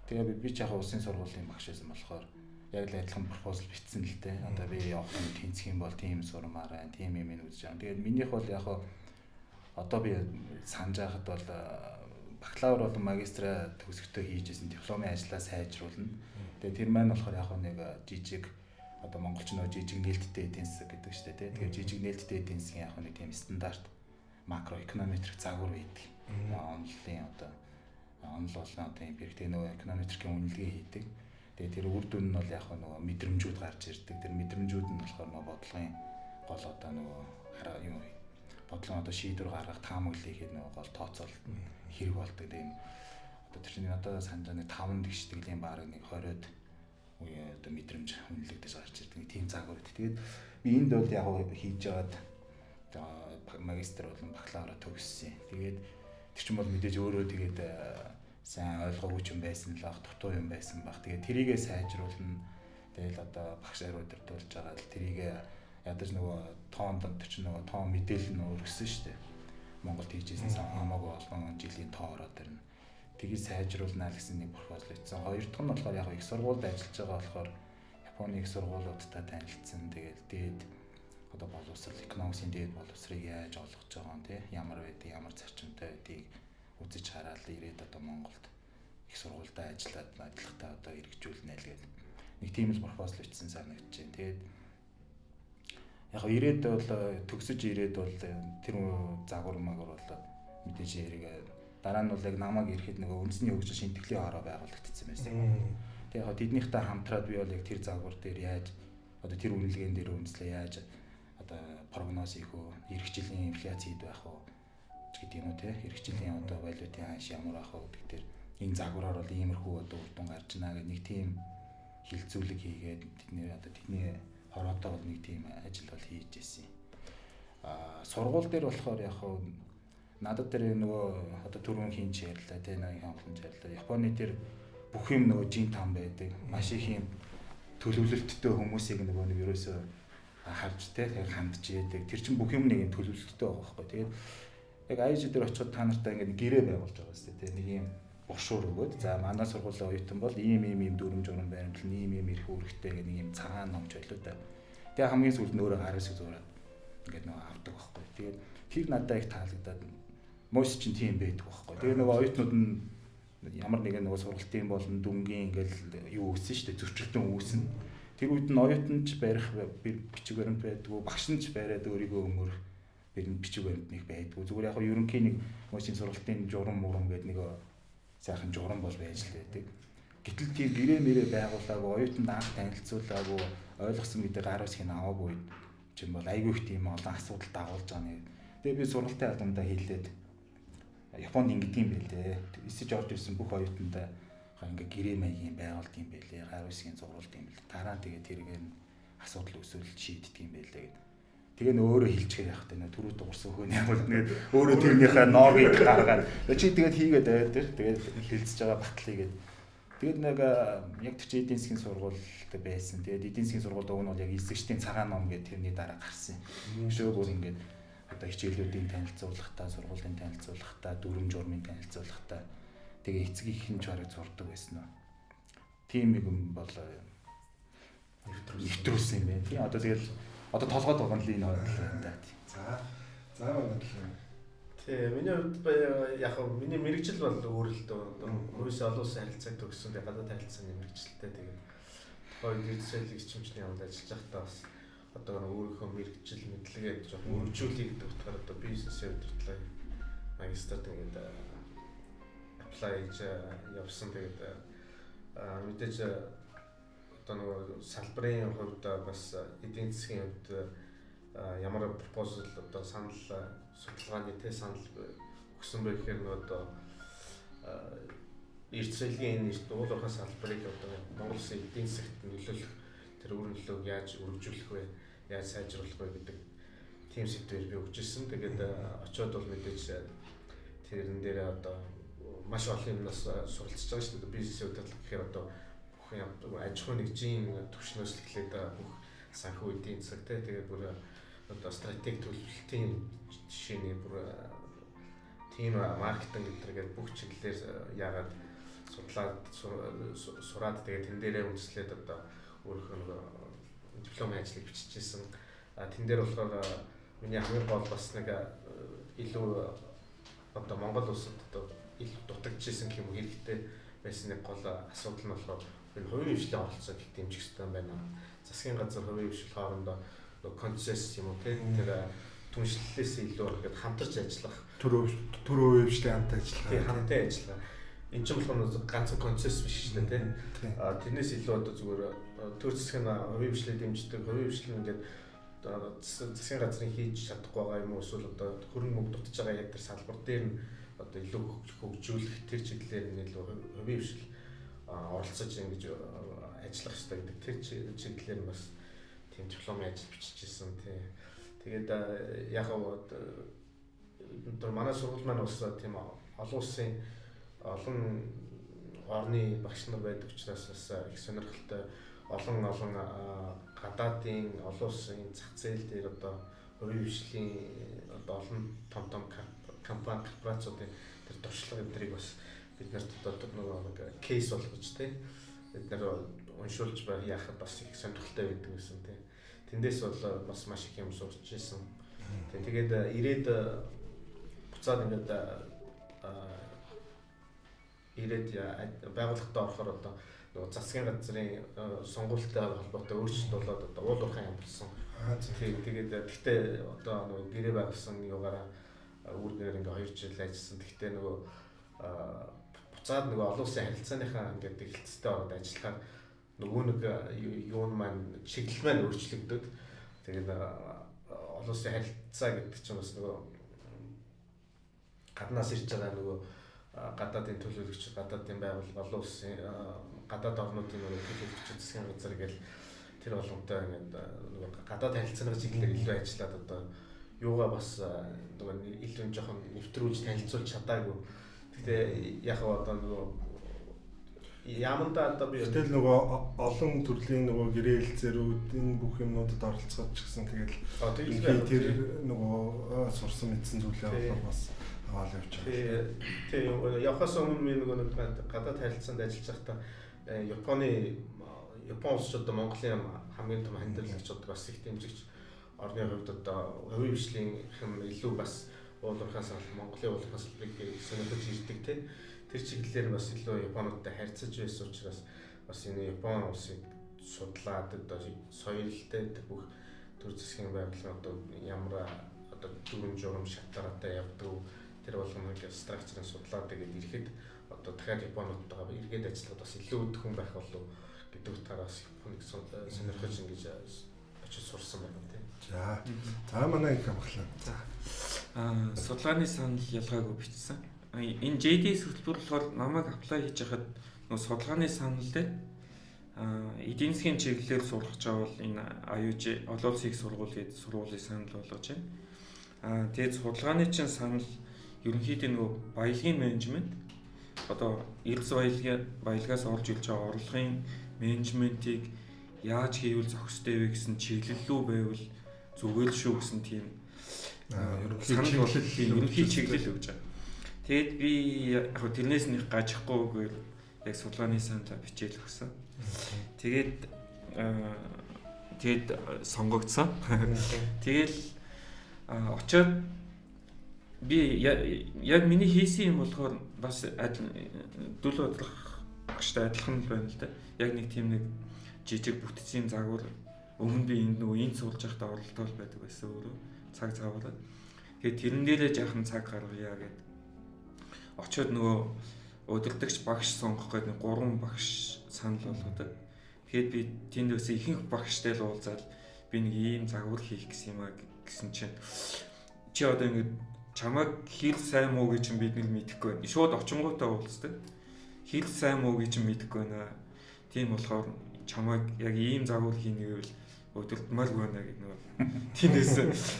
Тэгээд би ч яг улсын сургуулийн багш байсан болохоор яг л адилхан пропозал бичсэн л дээ. Одоо би явах юм тэнцэх юм бол тийм сурмаар байна, тийм юм үзэж байгаа. Тэгээд минийх бол яг одоо би санаж байхад бол бакалавр болон магистра төгсгөтөө хийжсэн дипломын ажлаа сайжруулна. Тэгээд тэр маань болохоор яг нэг жижиг одоо монголч нөө жижиг нээлттэй эдийн засаг гэдэг шүү дээ. Тэгэхээр жижиг нээлттэй эдийн засгийн яг нэг тийм стандарт макроэконометрик загвар байдаг. Онлын одоо онл болон одоо эмпириктэй нөө эконометрикийн үнэлгээ хийдэг. Тэгээд тэр үр дүн нь бол яг нөгөө мэдрэмжүүд гарч ирдэг. Тэр мэдрэмжүүд нь болохоор нөгөө бодлогын гол одоо нөгөө юм бодлогын одоо шийдвэр гаргах таамаглалыг хийх нөгөө гол тооцоололт хэрэг болдог. Тийм одоо тэр чинь одоо санджааны 5 гişдэг юм баг нэг 20-од одоо мэдрэмж үнэлэгдэж гарч ирдэг нэг тийм загвар үү. Тэгээд би энд бол яг хийж жагаад магистр болон бакалавра төгссөн. Тэгээд тэр чинь бол мэдээж өөрөө тэгээд сайн ойлгоогүй юм байсан л ах дутуу юм байсан баг. Тэгээд тэрийгээ сайжруулна. Тэгэл одоо багшаар удирдуулж байгаа л тэрийгээ ядаж нөгөө тоонд чинь нөгөө тоон мэдээлэл нь өргөсөн шүү дээ. Монголд хийжсэн хамаагүй олон жилийн тоо ороод ирнэ. Тгийг сайжруулнаа гэсэн нэг пропозал хийсэн. Хоёр дахь нь болохоор яг их сургуульд ажиллаж байгаа болохоор Японы их сургуулиудтай танилцсан. Тэгээд дээд одоо боловсрол экономиксын дээд боловсрыг яаж олгож байгаа юм те ямар байдаг, ямар зарчимтай байдгийг үзэж хараад ирээд одоо Монголд их сургуультай ажиллаад адилхтаа одоо хэрэгжүүлнэ л гэдэг нэг тийм л пропозал хийсэн санагдаж байна. Тэгээд яг ирээд бол төгсөж ирээд бол тэр загвар магвар болоод мэдээж яриг дараа нь бол яг намайг ирэхэд нөгөө үндэсний хөгжил шинтгэлийн хороо байгуулагдсан байсан. Тэгээд яг тэднийхтэй хамтраад би бол яг тэр загвар дээр яаж одоо тэр үнэлгээнд дээр үндэслээ яаж одоо прогноз хийх үү, эх жилийн инфляц хэд байх вэ гэдэг юм уу те эх жилийн одоо валютын ханш ямар байх вэ гэдэг дээр энэ загвараар бол иймэрхүү одоо үр дүн гарч ийна гэх нэг тийм хилцүүлэг хийгээд тэдний хороотоо бол нэг тийм ажил бол хийж ирсэн. Сургууль дээр болохоор яг надад тэр нөгөө одоо түрүүн хинч ярьлаа те нэг хамтлан ярьлаа. Японы тэр бүх юм нөгөө жин там байдаг. Маш их юм төлөвлөлттэй хүмүүсийг нөгөө нэг ерөөсөө харж те хандж яадаг. Тэр чинь бүх юм нэг юм төлөвлөлттэй байгаа байхгүй. Тэгээд яг айж дээр очиход та нартай ингээд гэрээ байгуулж байгаа шүү дээ. Нэг юм уршуур өгөөд за манай сургуулийн оюутан бол ийм дүрм журам баримтлал ийм ирэх үүрэгтэй гэх нэг юм цагаан номч байлоо да. Тэгээ хамгийн сүүлд нь өөрөө хараас зураад ингээд нөгөө авдаг байхгүй. Тэгээд тэр надад их таалагдаад мөс чинь тийм байдаг байхгүй. Тэгээ нөгөө оюутнууд нь ямар нэгэн нөгөө сургалтын болон дүнгийн ингээл юу үүсэн шүү дээ зөрчилдөөн үүсэн. Тэр үед нь оюутанч барих бичиг баримт байдгүй, багш нь ч бариад өөрийгөө өнгөрөх бичиг баримт нэг байдгүй. Зүгээр яг ерөнхий нэг машин сургалтын журам мурам гэдэг нэг сайхан журам бол байж л байдаг. Гэтэл тийм гэрээ мэрээ байгуулаагүй, оюутанд анх танилцуулаагүй, ойлгосон гэдэг гар үсгийг аваагүй юм бол айгүй их тийм олон асуудал дагуулж байгаа нэг. Тэгээ би сургалтын албандаа хэлээд Японд ингэдэг юм байлээ. Эсэж орж ирсэн бүх оюутандаа ингээ гэрээ маягийн байгуулт юм байлээ. Гар үсгийн зурвалт юм байлээ. Дараа нь тэгээ тэргээр нь асуудал үүсвэл шийддэг юм байлээ гэдэг. Тэгээ нөө өөрөө хэлчихээр явах гэдэг нөө түрүү дуурсан хөөний юм бол нэг өөрөө тэрнийхээ ноорыг гаргаад чи тэгээд хийгээд байгаад тэр тэгээд хэлцэж байгаа батлыг гэдэг. Тэгээд нэг яг тэр эдийн засгийн сургуульд байсан. Тэгээд эдийн засгийн сургуульд уг нь бол яг эсэгчдийн цагаан ном гэдэг тэрний дараа гарсан. Шөөгөр ингээд одоо хичээлүүдийн танилцуулгахдаа, сургуулийн танилцуулгахдаа, дүрм журмын танилцуулгахдаа тэгээ эцгийнхэн ч бараг зурдаг байсан нь. Тим юм бол нэвтрүүлсэн юм байна. Тийм одоо тэгэл одоо толгойд байгаа нь л энэ ойлголоо да. За байна л. Тий, миний хувьд яг миний мэрэгжил бол өөр л дөө. Өөрөөсөө олон улсын харилцааг төгссөн. Тэгээ гадаад харилцааны мэрэгжилтэй тэгээ хоёр дэвсэлэг эрчимчний яамд ажиллаж байхдаа бас одоо өөрийнхөө мэрэгжил мэдлэгээ жоохон өргөжүүлэх гэдэг утгаараа одоо бизнесээ удирдлаа магистр тэгээд apply хийж явсан. Тэгээд мэдээж одоо нөгөө салбарын хувьд бас эдийн засгийн хувьд ямар пропозал одоо санал судалгааны санал өгсөн байх гэхээр нөгөө одоо эрсдэлгийн нэрт уулуурхай салбарыг одоо Монгол Улсын эдийн засагт нөлөөлөх тэр өрнөлөөг яаж өргөжүүлэх вэ, яаж сайжруулах вэ гэдэг тийм сэдвээр би өгч ирсэн. Тэгээд очиод бол мэдээж тэрэн дээр одоо маш олон юмнаас суралцж байгаа шүү дээ. Бизнесийн удирдлага гэхээр одоо бүх аж ахуйн нэгжийн түвшнөөс эхлээд бүх санхүү эдийн засаг тэгээд бүр одоо стратеги төлөвлөлтийн жишээний бүр тийм маркетинг гэдэргээд бүх чиглэлээр яагаад судлаад сураад тэгээд тэн дээрээ үндэслээд одоо өөрийнхөө дипломын ажлыг биччихсэн. Тэн дээр болохоор миний хамгийн гол бас нэг илүү одоо Монгол улсад одоо илүү дутагдчихсэн гэх юм хэрэгтэй байсан нэг гол асуудал нь болохоор энэ хувийн хвшлийн оролцоог их дэмжих хэрэгтэй байна. Засгийн газар хувийн хвшил хоорондоо консенсус юм уу тэр түншлэлээс илүү ихэд хамтарч ажиллах төр хувийн хвшлийн хамт ажиллах. Тийм хамтын ажиллагаа. Энд чинь болохоор ганцхан консенсус биш шүү дээ тийм. Тэрнээс илүү одоо зүгээр төр засгийн хувийн хвшлийг дэмждэг, хувийн хвшил ингээд засгийн газрын хийж чадахгүй байгаа юм уу эсвэл одоо хөрөнгө мөнгө дутж байгаа яг тэр салбар дээр нь одоо илүү хөгжүүлэх тэр чиглэлээр нь илүү хувийн хвшил оролцож ингэж ажиллах хэрэгтэй гэдэг тэр чиглэлээр нь бас тийм дипломын ажил биччихсэн тий. Тэгээд яг одоо манай сургууль маань бас тийм олон улсын олон орны багш нар байдаг учраас бас их сонирхолтой олон гадаадын олон улсын зах зээл дээр одоо хувийн хвшлийн одоо олон том компани корпорациудын тэр туршлага өдрийг бас бид нарт одоо нэг кейс болгож тий бид нар уншуулж яхад бас их сонирхолтой байдаг гэсэн тий. Тэндээс бол бас маш их юм сурч ирсэн. Тэгээд ирээд буцаад ингээд ирээд байгууллагад орохоор одоо нөгөө засгийн газрын сонгуультай холбоотой өөрчлөлт болоод одоо уулуурхай юм болсон. Тэгээд гэхдээ одоо нөгөө гэрээ байгуулсан юугаараа үүргээр ингээ 2 жил ажилласан. Гэхдээ нөгөө буцаад нөгөө олон улсын харилцааныхаа ингээд эхэлцтэй ороод ажиллахаар нөгөө нэг юун маань чиглэл маань өөрчлөгдөд. Тэгээд олон улсын харилцаа гэдэг чинь бас нөгөө гаднаас ирж байгаа нөгөө гадаадын төлөөлөгч, гадаадын байгууллага, олон улсын гадаад орнуудын нөгөө төлөөлөгч засгийн газар гэл тэр болгонтой ингээд нөгөө гадаад харилцааны чиглэлээр илүү ажиллаад одоо юугаа бас нөгөө илүү жоохон нэвтрүүлж танилцуулж чадаагүй. Гэхдээ яг одоо нөгөө яманда одоо би тэгэл нөгөө олон төрлийн нөгөө гэрээлцэрүүдийн бүх юмнуудад оролцоод ч гэсэн тэгэл тэр нөгөө сурсан мэдсэн зүйлээ бас аваад явж байгаа. Тийм явахаас өмнө би нөгөө гадаад харилцаанд ажиллаж байхдаа Япон улс одоо Монголын хамгийн том хандлагч одоо бас их дэмжигч орны хувьд одоо хувийн хвшлийн хэм илүү бас уулуурхаас Монголын уулуурхай салбарыг сонирхож ирдэг те. Тэр чиглэлээр бас илүү Японуудтай харьцаж байсан учраас бас энэ Япон улсыг судлаад одоо соёлтой бүх төр засгийн байгууллага одоо ямар одоо дөрвөн журам шатараатай явдаг. Тэр болгоныг structure-ыг судлаад тэгээд ирэхэд одоо дахиад Японуудтайгаа эргээд ажиллахад бас илүү өдгөн байх болов гэдэг утгаараас Японыг сонирхож ингэж очиж сурсан байна тийм. За манай их амглаа. За. Судалгааны санал ялгаагүй бичсэн. Энэ JD хөтөлбөр болохоор намайг apply хийж хахад нөгөө судалгааны санал дээр эдийн засгийн чиглэлээр сурах жаавал энэ IUJ олон улсын их сургуулийн санал болгож байна. Тэгээд судалгааны чинь санал ерөнхийдөө нөгөө баялагын менежмент одоо эрдэс баялагаас орж ирж байгаа орлогын менежментийг яаж хийвэл зохистой вэ гэсэн чиглэл рүү байвал зүгээр шүү гэсэн тийм ерөнхий чиглэл өгч байгаа. Тэгэд би яг тэрнээс нэг гажихгүйгээр яг судалгааны саналаа бичээл өгсөн. Тэгээд сонгогдсон. Тэгэл очоод би яг миний хийсэн юм болохоор бас дүүл бодлох багштай адилхан байна л да. Яг нэг тийм нэг жижиг бүтцийн загвар өмнө би энэ суулж байхдаа оролдоод байдаг байсан өөрөө цаг цаавуулаад. Тэгээд тэрэн дээрээ жаахан цаг гаргая гэд очоод нөгөө удирдагч багш сонгох гэдэг 3 багш санал болгоод. Тэгээд би тэнд өс ихэнх багштай л уулзаад би нэг ийм загвар хийх гэсэн юм а гэсэн чинь чи одоо ингэ чамайг хэл сайн муу гэж бид нэг мэдэхгүй байна. Шууд очингуудаа уулздаг. Хэл сайн муу гэж мэдэхгүй байна. Тийм болохоор чамайг яг ийм загвар хийнэ гэвэл өдөртмөр гэнэ гэх нэг. Тиймээс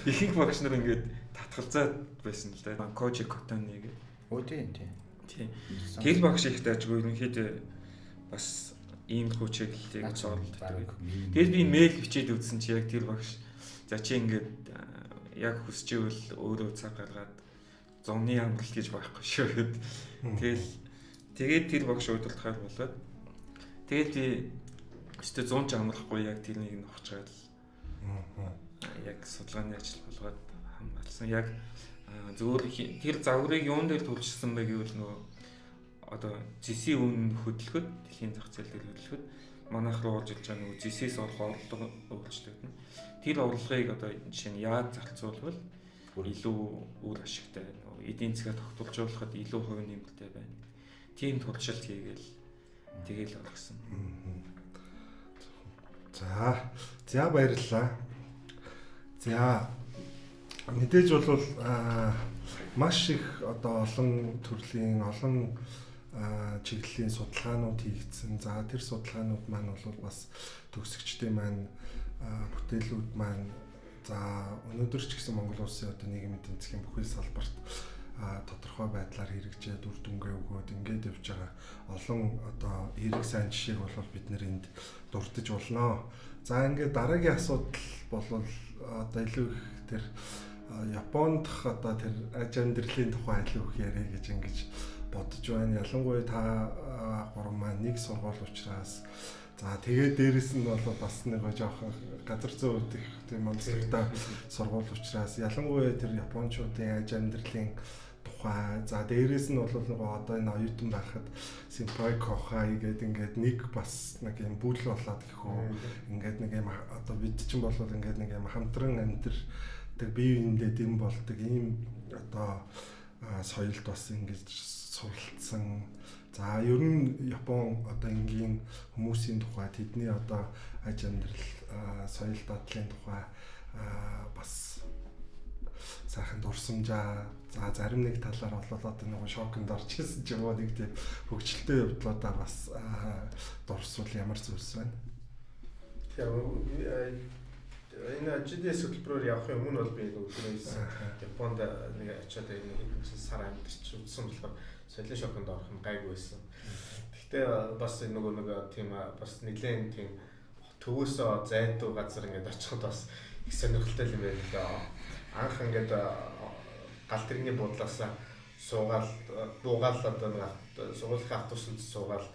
ихэнх багш нар ингээд татгалзаад байсан л да. Коучи Котаны гэх. Тийм. Тэл багш ихтэй ажгүй ерөнхийдөө бас ийм хүчиглэлийг зорлдог. Тэгэл би мэйл бичээд үзсэн чи яг тэр багш за чи ингээд яг хүсчихвэл өөрөө цаг гаргаад зуны амралт гэж байхгүй шүү гэд. Тэгээд тэр багш удирдахаар болоод тэгээд би өстө 100 ч амрахгүй яг тэрнийг нухчаад яг судалгааны ажил болгоод хамгаалсан. Яг зөвхөн тэр загварыг юун дээр тулчсан бэ гэвэл нөгөө одоо зэсийн үн хөдөлгөхөд дэлхийн зах зээл дээр хөдөлгөхөд манайх руу орж ирж байгаа нөгөө зэсээс орох орлого өөрчлөгдөн. Тэр орлогыг одоо жишээ нь яаж зарцуулбал илүү үр ашигтай нөгөө эдийн засгаа тогтворжуулахад илүү хувь нэмэлттэй байна. Тийм туршилт хийгээл тэгэл оргисон. За баярлалаа. За мэдээж бол маш их одоо олон төрлийн олон чиглэлийн судалгаанууд хийгдсэн. За тэр судалгаанууд маань бол бас төгсөгчдийн маань бүтээлүүд маань за өнөөдөр ч гэсэн Монгол улсын одоо нийгмийн эдийн засгийн бүхэл салбарт тодорхой байдлаар хэрэгжээд үр дүнгээ өгөөд ингээд явж байгаа олон одоо эрэг сайн жишээг бол бид нэр энд дурдж болно. За ингээд дараагийн асуудал бол одоо илүү их тэр Японд одоо тэр аж амьдралын тухай илүү их яриа гэж ингэж бодож байна. Ялангуяа та гурван маань нэг сургууль учраас за тэгээд дээрэс нь бол бас нэг жоохон газар зүй их тийм онцлогтой сургууль учраас ялангуяа тэр японочдын аж амьдралын тухай за дээрэс нь бол нөгөө одоо энэ оюутан байхад Симпай Кохай гэдэг ингээд нэг бас нэг юм бүл болоод гэхүү ингээд нэг юм одоо бид чинь бол ингээд нэг юм хамтран амьдрал тэр бие биендээ дэм болдог ийм одоо соёлд бас ингэж суралцсан. За ер нь Япон одоо энгийн хүмүүсийн тухай тэдний одоо аж амьдрал соёл дадлын тухай бас сайхан дурсамжаа за зарим нэг талаар бол одоо нэг шокнд орж ирсэн ч юм уу нэг тийм хөгжилтэй явдлуудаа бас дурсвал ямар зүйлс байна. Энэ JD хөтөлбөрөөр явахын өмнө бол би өглөөс Японд нэг очиод нэг сар амьдарч үзсэн болохоор соёлын шоконд орох нь гайгүй байсан. Гэхдээ бас нэг тийм бас нэлээд тийм төвөөсөө зайдуу газар ингээд очиход бас их сонирхолтой юм байна л да. Анх ингээд гал тэрний буудлаас суугаал буугаал одоо нэг сургуулийн автобусанд суугаал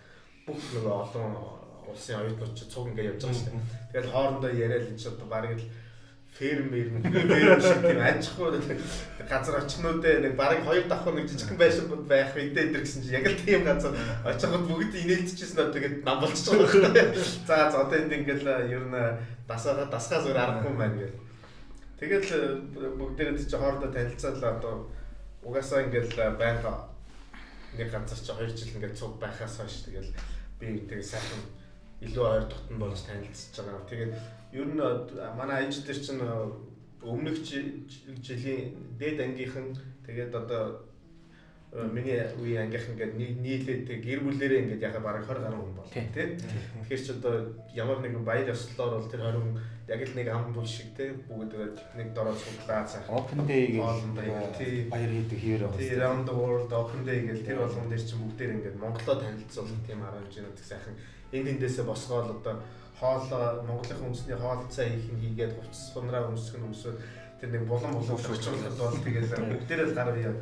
бүх нэг олон улсын оюутнууд ч цуг ингээд явж байгаа шүү дээ. Тэгэл хоорондоо яриад энэ ч одоо барыг л ферм шиг тийм ажихгүй газар очихнуудээ нэг барыг 2 давхар нэг жижигхэн байшин байх үедээ энэ гэсэн чинь яг л тийм газар очиход бүгд инээлтчихсэн одоо тэгээд нам болчихж байгаа юм. За одоо энд ингээд ер нь дасгаа зүгээр аргагүй юм байна гэл. Тэгэл бүгдээрээ чи хоорондоо танилцаалаа одоо угаасаа ингээл байнга нэг ганцаар чи 2 жил ингээд цуг байхаас хойш тэгэл би тэгээ сайхан илүү ойр дотн болж танилцж байгаа. Тэгээд ер нь манай ээж дээр чинь өмнөх жилийн дээд ангийнхан тэгээд одоо миний үеийн ангийнхан ингээд нийлээд гэр бүлэрээ ингээд яхаа бараг 20 гаруй хүн бол тийм. Тэгэхээр ч одоо ямар нэгэн баяр ёслолоор бол тэр 20 хүн яг л нэг ам бүл шиг тийм бүгд нэг дороо судлаа цаах. Open day гэж баяр хийдэг хэвээр байгаа. Тийм round the world open day гэж тэр болгон дээр чинь бүгдээр ингээд Монголоо танилцуулах тийм арга хэмжээнд сайхан энд эндээсээ босгоол одоо хоол Монголын үндэсний хоол цай хийх нь хийгээд хувцас сунраа өмсгөн тэр нэг булан очруулахад бол тэгээд бүгдээрээ гар бие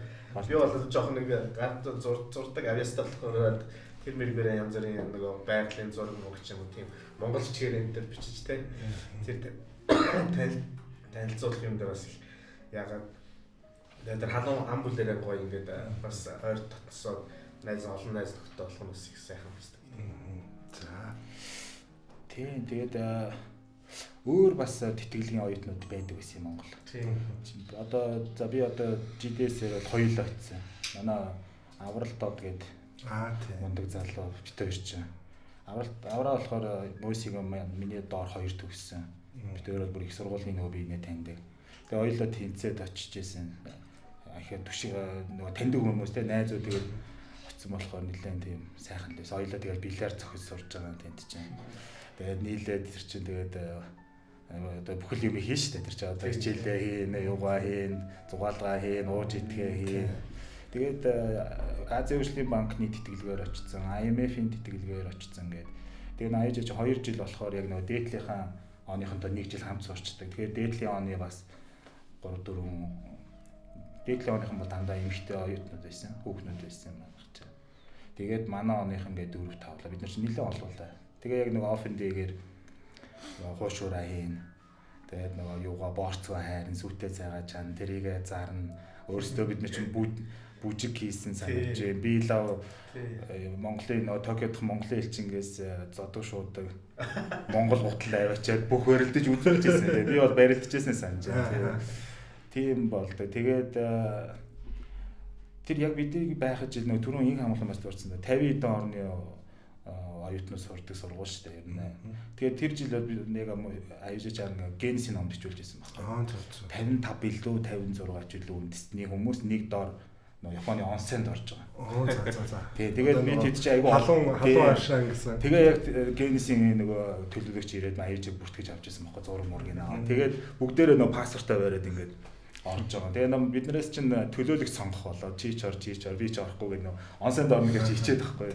би бол жоохон нэг гард зурдаг авьяастай болохоор тэр мэрэгээрээ янз бүрийн нөгөө байгалийн зураг мөгч юм уу тийм монголч чигээр энэ төр бичиж тэ тэр танилцуулах юм дээр бас их ягаад тэр халуун ам бүлээрээ гоё ингээд бас ойр татсаад олон найз нөхдөд болох нь бас их сайхан байна. За. Тийм тэгээд өөр бас тэтгэлгийн оюутнууд байдаг байсан юм Монгол. Тийм. Одоо за би одоо GDS-ээр бол хоёулаа очсон. Манай Аврал дод гээд тийм. мундаг залуу бит хоёр чинь. Авраа болохоор мөсиг миний доор 2 төгссөн. Бит хоёр бол бүр их сургуулийн нөгөө биенээ таньдаг. Тэгээ хоёулаа тэнцээд очиж исэн. Ахаа түшиг нөгөө таньдаг хүмүүс те найзууд тэгээд очсон болохоор нэлээд тийм сайхан лээс. Хоёулаа тэгээд бильярд зохиож сурж байгаа юм тэнд чинь. Тэгээд нийлээд тэр чинь тэгээд одоо бүхэл юм хийн штэ тэр чинь одоо хичээлээ хийн, юугаа хийн, зугаалгаа хийн, ууж идгээ хийн. Тэгээд Азийн хөгжлийн банкны тэтгэлгээр очсон, IMF-ийн тэтгэлгээр очсон гэдэг. Тэгээд аяж чи 2 жил болохоор яг нөгөө дээдлийнхаа оныхонтой 1 жил хамт сурчдаг. Тэгээд дээдлийн оны бас 3 4 дээдлийн оныхон бол дандаа эмэгтэй оюутнууд байсан, хүүхнүүд байсан юм байна. Тэгээд манай оныхон ингээд 4 5 лаа бид нар чинь нэлээд олуулаа. Тэгээ яг нөгөө open day-гээр хуушураа хийн. Тэгээд нөгөө юугаа борцгоо хайрын сүтээ цайгаа чан тэрийгэ зарна. Өөрөөсөө бид нар чинь бүжиг хийсэн санаж би лав Монголын нөгөө Токиод Монголын элчингээс зодог шуудаг Монгол гутал аваачаад бүх өрөлдөж үзүүлж байсан. Би бол барилдажсэн санаж байна. Тийм болдог. Тэгээд тэр яг бидний байхад жил нөгөө түрүүн инх хамгаалсан бас дурдсан. 50 эдэн орны оюутнууд сурдаг сургууль шүү дээ ер нь. Тэгээд тэр жил нэг аюулж байгаа генсийн номд бичүүлж байсан байна. 55 билүү 56 ч билүү үндэстний хүмүүс нэг доор Японы онсенд орж байгаа. За. Тэгээд би тэд чи айгүй халуун ашаа гэсэн. Тэгээ яг генсийн нөгөө төлөвлөгч ирээд аюулжийг бүртгэж авч ирсэн байхгүй зураг мургийн аа. Тэгээд бүгдээрээ нөгөө паспортаа бариад ингээд орж байгаа. Тэгээ биднээс чинь төлөөлөгч сонгох болоо чи ч ор би ч орохгүй гэх нөгөө онсенд орно гэж хичээд байхгүй.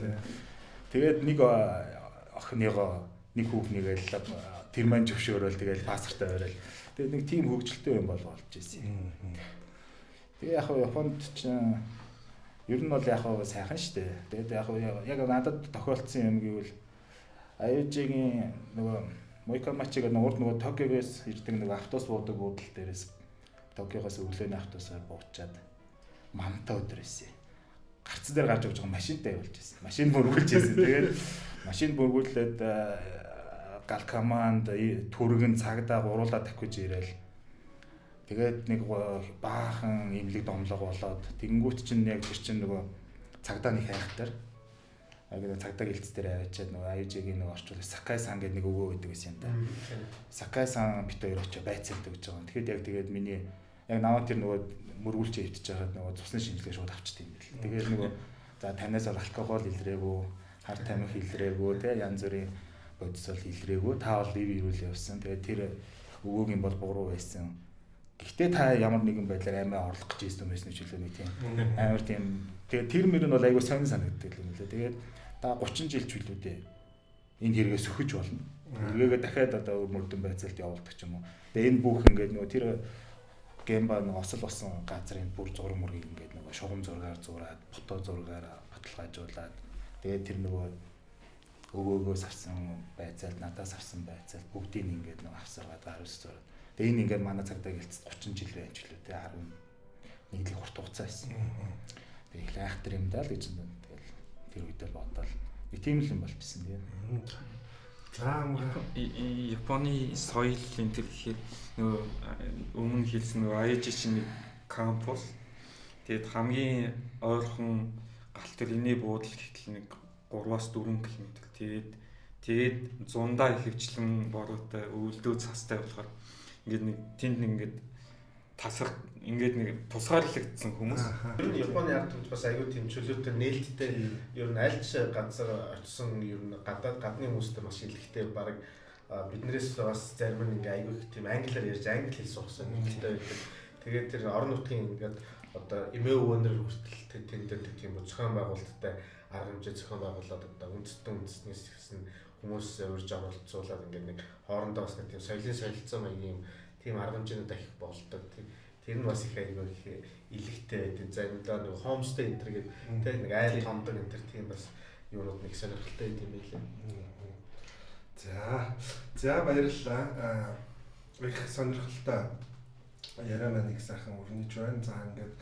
Тэгээд нэг охиныгоо нэг хүүхнийгээл тэр маань зөвшөөрөөл тэгэл паспортаа бариад. Тэгээд нэг тийм хөгжилтэй юм болж ирсэн. Тэгээ яг Японд ч ер нь бол яг сайхан шүү дээ. Тэгээд яг надад тохиолдсон юм гэвэл аюужигийн нөгөө Моикамачиг нөгөө Токиогоос ирдэг нөгөө автобус буудаг буудал дээрээс Токиогоос өглөөний автобусаар буучаад манта өдөр ирсэн. Гарцсан дээр гарч явж байгаа машинтай явуулж ирсэн. Машин мөргүүлж ирсэн. Тэгээд машин мөргүүлээд галкаманд түргэн цагдаа гуруулаа тавьж ирээл. Тэгээд нэг баахан имлэг домлого болоод тэгэнгүүт чинь яг тэр чинь нөгөө цагдааны хайхтар яг цагдаа гэлц дээр аваачаад нөгөө аюужигийн нөгөө орчуулсан Сакай-сан гэдэг нэг өвөө байдаг гэсэн юм да. Сакай-сан бит хоёр очоо байцаалт гэж байгаа. Тэгээд миний яг наваа тэр нөгөө мөргүүлж өвтөж байгаад нөгөө цусны шинжилгээ шууд авчдаг юм бэл. Тэгээд нөгөө за танаас алкогол илрээгүй, хар тамхи илрээгүй, тэ янз бүрийн бодисол илрээгүй. Та бол ив ирүүл явсан. Тэгээд тэр өвөөгийн бол буруу байсан. Гэхдээ та ямар нэгэн байдлаар амиа орлох гэж ирсэн байсан ч үлээ нэг тийм амар тийм тэгээд тэр мөр нь бол айгүй сонир санагддаг юм лээ. Тэгээд та 30 жил ч үлээ дээ. Энэ хэрэгээ сөхөж болно. Эргээгээ дахиад одоо мөрдөн байцаалт явуулдаг ч юм уу. Тэгээд энэ бүх ингээд нөгөө тэр геймба нөгөө осол болсон газрын бүр зураг мөргийг ингээд нөгөө шугам зургаар зураад, фото зургаар баталгаажуулаад тэгээд тэр нөгөө өвөөгөөс авсан байцаалт, надаас авсан байцаалт бүгдийг ингээд нөгөө авсаргаад гаруулж зураад. Тэгээ энэ ингээд манай цагдаа гэлцэд 30 жил байж лээ те 11 л хурд хугацаа байсан. Тэгээ их айхтар юм даа л гэж байна. Тэгэл тэр үед л бодоол. Тийм л юм болчихсон тийм. За Японы соёл энэ төр гэхээр нөгөө өмнө хэлсэн нөгөө Aichi-ийн кампус. Тэгээд хамгийн ойрхон галт тэрний буудлын гэтэл нэг 3-4 км. Тэгээд зундаа ихэвчлэн бороотой өвөлдөө цастай болохоор ингээд нэг тэнд ингээд тасах ингээд нэг тусгаарлагдсан хүмүүс. Ер нь Японы ард түмэд бас аюу тийм чөлөөтэй нээлттэй ер нь аль ч газар очсон ер нь гадны хүмүүстэй маш илэгтэй баг биднээс бас зарим нь ингээ аюу их тийм англиар ярьж англи хэл сурсан нээлттэй байдаг. Тэгээд тэр орон нутгийн ингээд одоо эмээ өвөнөр хүртэл тэнд тийм зохион байгуулалттай арга хэмжээ зохион байгуулаад одоо үндэснээс гэсэн хүмүүс урьж оролцуулаад ингээд нэг хоорондоо бас нэг тийм соёлын солилцоо маягийн тийм арга хэмжээнүүд их болдог. Тэр нь бас их аюу их илэгтэй байдаг. Заримдаа нэг homestay энэ гэдэг тийм нэг айл томдог энэ тийм бас юунууд нэг сонирхолтой юм байлээ. За баярлалаа. Их сонирхолтой яриа маань их сайхан өрнөж байна. За ингээд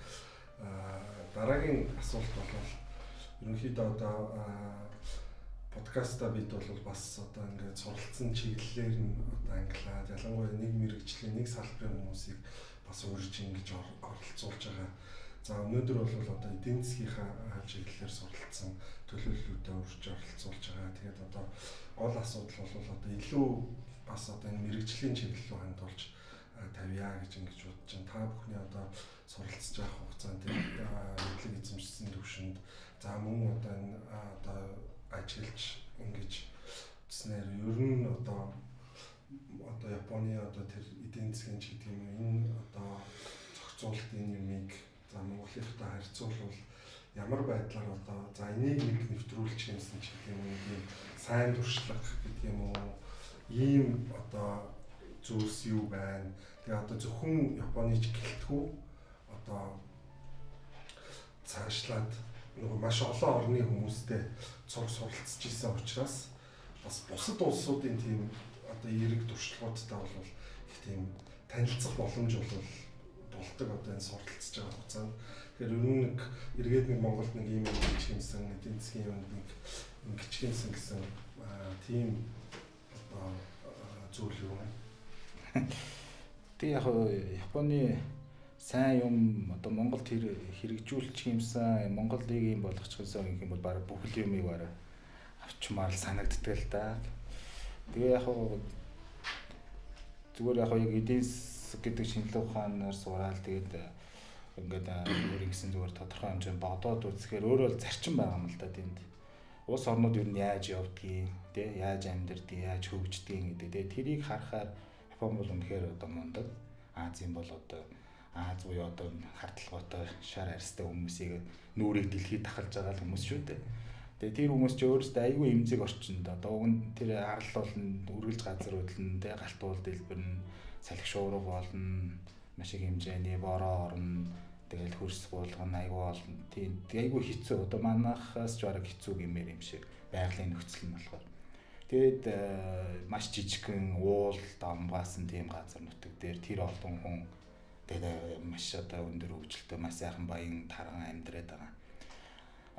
дараагийн асуулт бол ерөнхийдөө одоо подкаста бид бол бас одоо ингээд суралцсан чиглэлээр нь одоо англиад ялангуяа нэг мэрэгжлийн нэг салбарын хүмүүсийг бас урьж ингэж оролцуулж байгаа. За өнөөдөр бол одоо эдийн засгийнхаа чиглэлээр суралцсан төлөөллүүдэд урьж оролцуулж байгаа. Тэгээд одоо гол асуудал бол одоо илүү бас одоо энэ мэрэгжлийн чиглэл рүү хандуулж тавья гэж ингэж бодож байна. Та бүхний одоо суралцж байгаа хугацаанд мэдлэг эзэмшсэн төвшөнд за мөн одоо энэ одоо ажиллаж ингэж утснаар ер нь одоо Японы одоо тэр эдийн засгийн ч гэдэг юм энэ одоо зохицуулалтын юмыг за Монголынхтай харьцуулбал ямар байдлаар одоо за энийг нэг нэвтрүүлчих юмсан ч гэдэг юм ийм сайн туршлага гэдэг юм уу ийм одоо зүйлс юу байна. Тэгээ одоо зөвхөн Японыг гэлтгүү одоо цаашлаад нөгөө маш олон орны хүмүүстэй суралцж ирсэн учраас бас бусад улсуудын тийм одоо эерэг туршлагуудтай бол их тийм танилцах боломж болдог одоо энэ суралцж байгаа хугацаанд. Тэгэхээр ер нь нэг эргээд нэг Монголд нэг ийм юм хийсэн эдийн засгийн юмд нэг ингэчгийнсэн гэсэн тийм одоо зүйл юу вэ? Тэг яг Японы сайн юм одоо Монголд хэрэгжүүлчих юмсан Монголыг юм болгочихсон гэх юм бол баг бүхэл юмыг барай авчмаар санагддаг л да. Тэгээ яг зүгээр яг эдийн засаг гэдэг шинжилгээ ухаанаар сураал тэгээд ингээд өөр ингэсэн зүгээр тодорхой хэмжээнд бодоод үзэхээр өөрөө зарчим байгаа юм л да тэнд. Улс орнууд юу нь яаж явдгийг тий яаж амьдэрдэг яаж хөгждөг гэдэг тий тэрийг харахаар Япон бол үнэхээр одоо мундаг. Азийн бол одоо Аз буюу одоо хартлагатай шар арьстай хүмүүсийг нүрийг дэлхийд тахалж байгаа хүмүүс шүү дээ. Тэгээ тэр хүмүүс ч өөрөөсөө айгүй эмзэг орчинд одоо уг нь тэр арал болон үргэлж газрууд нь тэ галтуул дэлбэр нь салхи шуурга болно маш их хэмжээний бороо орно тэгэл хөрс булган айгүй болно тийм айгүй хэцүү одоо манайхаас ч бараг хэцүү гэмээр юм шиг байгалийн нөхцөл нь болохоор тэгээд маш жижигхэн уул дамгаасан тийм газар нутаг дээр тэр олон хүн тэгээд маш одоо өндөр хөгжилтэй маш сайхан баян тарган амьдраад байгаа.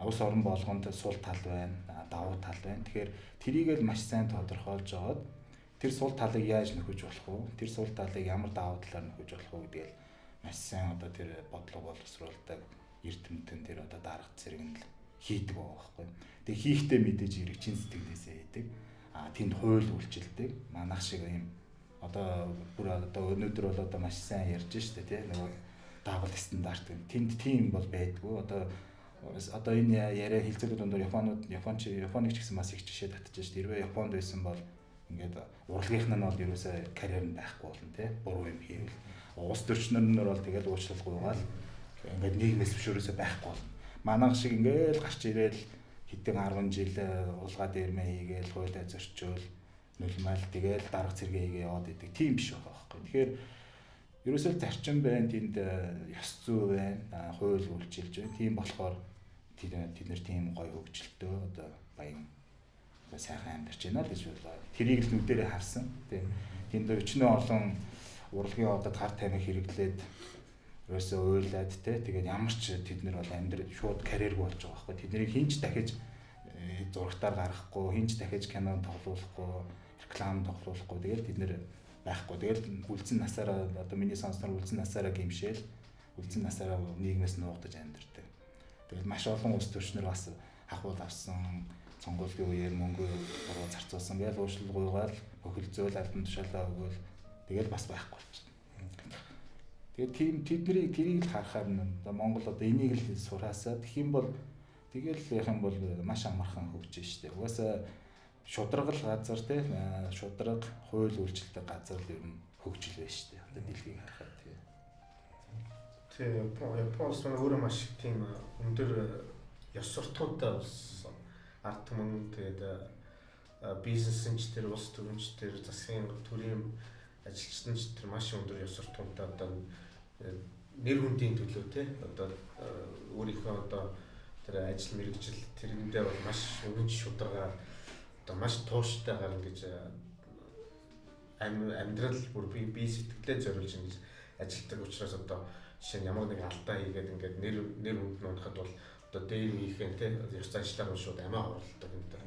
Улс орон болгонд сул тал байна, давуу тал байна. Тэгэхээр тэрийг л маш сайн тодорхойлж аваад тэр сул талыг яаж нөхөж болох вэ? Тэр сул талыг ямар давуу талаар нөхөж болох вэ гэдгийг маш сайн одоо тэр бодлого боловсруулдаг эрдэмтэн тэр одоо дарга зэрэг нь хийдэг байгаа байхгүй. Тэгээ хийхдээ мэдээж эргэжин сэтгэлээсээ хийдэг. Тэнд хууль үйлчилдэг. Манайх шиг юм одоо бүр одоо өнөөдөр бол одоо маш сайн ярьж штэ тий нөгөө дабл стандарт тэнд тийм бол байдгүй одоо энэ яриа хэлцүүлэг дондор Японыч гэсэн бас их жишээ татчих штэ хэрвээ Японд байсан бол ингээд урлагийнх нь бол ерөөсөө карьер нь байхгүй болно тий буруу юм хийвэл улс төрчнөр бол тэгэл уучлалгүйгаал ингээд нийгмээс биш ерөөсөө байхгүй болно манайх шиг ингээд гарч ирээл хэдэн 10 жил улгаа дээрмээ хийгээл хуйлаа зорчвол нөлмал тэгэл дарга цэргээ хийгээ яваад идэг тийм биш байгаа байхгүй. Тэгэхээр ерөөсөө зарчим байна тэнд ёс зүй байна хууль үйлчилж байна. Тийм болохоор тэд нэр тийм гоё хөгжилтөө одоо баян сайхан амьдарч байна л гэж бодлоо. Тэрийг л нүдэрээ харсан. Тийм тэнд өчнөө олон урлагийн одод хар тамхи хэрэглээд ерөөсөө уйлаад те тэгээд ямар ч тэд нар бол амьдрал шууд карьергүй болж байгаа байхгүй. Тэднийг хинч дахиж зурагтаар гаргахгүй, хинч дахиж кино тоглуулахгүй, реклам тоглуулахгүй. Тэгэл тэд нэр байхгүй. Тэгэл үлдсэн насаараа одоо миний сонсноор үлдсэн насаараа гимшээл, үлдсэн насаараа нийгмээс нуугдаж амьдэрдэг. Тэгэл маш олон улс төрчнөр бас хахуул авсан, сонгуулийн үеэр мөнгө буруу зарцуулсан гэж уушлалгүйгээр хөхөлзөөл албан тушаалаа өгөөл тэгэл бас байхгүй болчихсон. Тэгээд тийм тэднийг тэрийг л харахаар одоо Монгол одоо энийг л сураасаа тэгэх юм бол тэгэл яг юм бол маш амархан хөгжиж штэ. Угаасаа шударгал газар те шудраг хууль үйлчлэлтэй газар л ер нь хөгжил байна штэ. Одоо дэлхийг харахад тийм Японоос өөрөө маш тийм өндөр ёс суртахуунтай бас ард түмэн тэгээд бизнесэнч тэр улс төрөмч тэр засгийн төрийн ажилчдынч тэр маш өндөр ёс суртахуунтай одоо нэр хүндийн төлөө те одоо өөрийнхөө одоо тэр ажил мэргэжил тэрэндээ бол маш өргөж шударгаар одоо маш тууштайгаар ингэж амьдрал бүр би сэтгэлээ зориулж ингэж ажилтдаг учраас одоо жишээ нь ямар нэг алдаа хийгээд ингээд нэр хүнд нь унахад бол одоо дээр хийхэн те ёс заншлаар шууд амиа хорлдог юм да.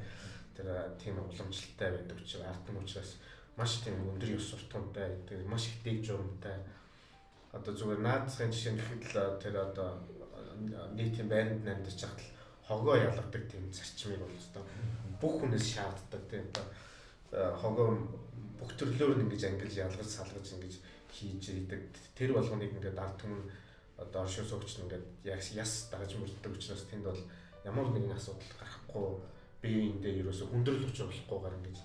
Тэр тийм уламжлалтай байдаг учраас ард түмэн учраас маш тийм өндөр ёс суртахуунтай тэгээд маш их дэг журамтай одоо зүгээр наадсахын жишээ нь гэхэд тэр одоо нийтийн байранд амьдарч хахад хогоо ялгадаг тийм зарчмыг бол одоо бүх хүнээс шаарддаг тийм хогоо бүх төрлөөр нь ингэж ангилж ялгаж салгаж ингэж хийж идэг тэр болгоныг ингээд ард түмэн одоо оршин суугч нь ингээд яс дагаж мөрддөг учраас тэнд бол ямар нэгэн асуудал гарахгүй биеиндээ ерөөсө хүндрэл өч болохгүйгээр ингэж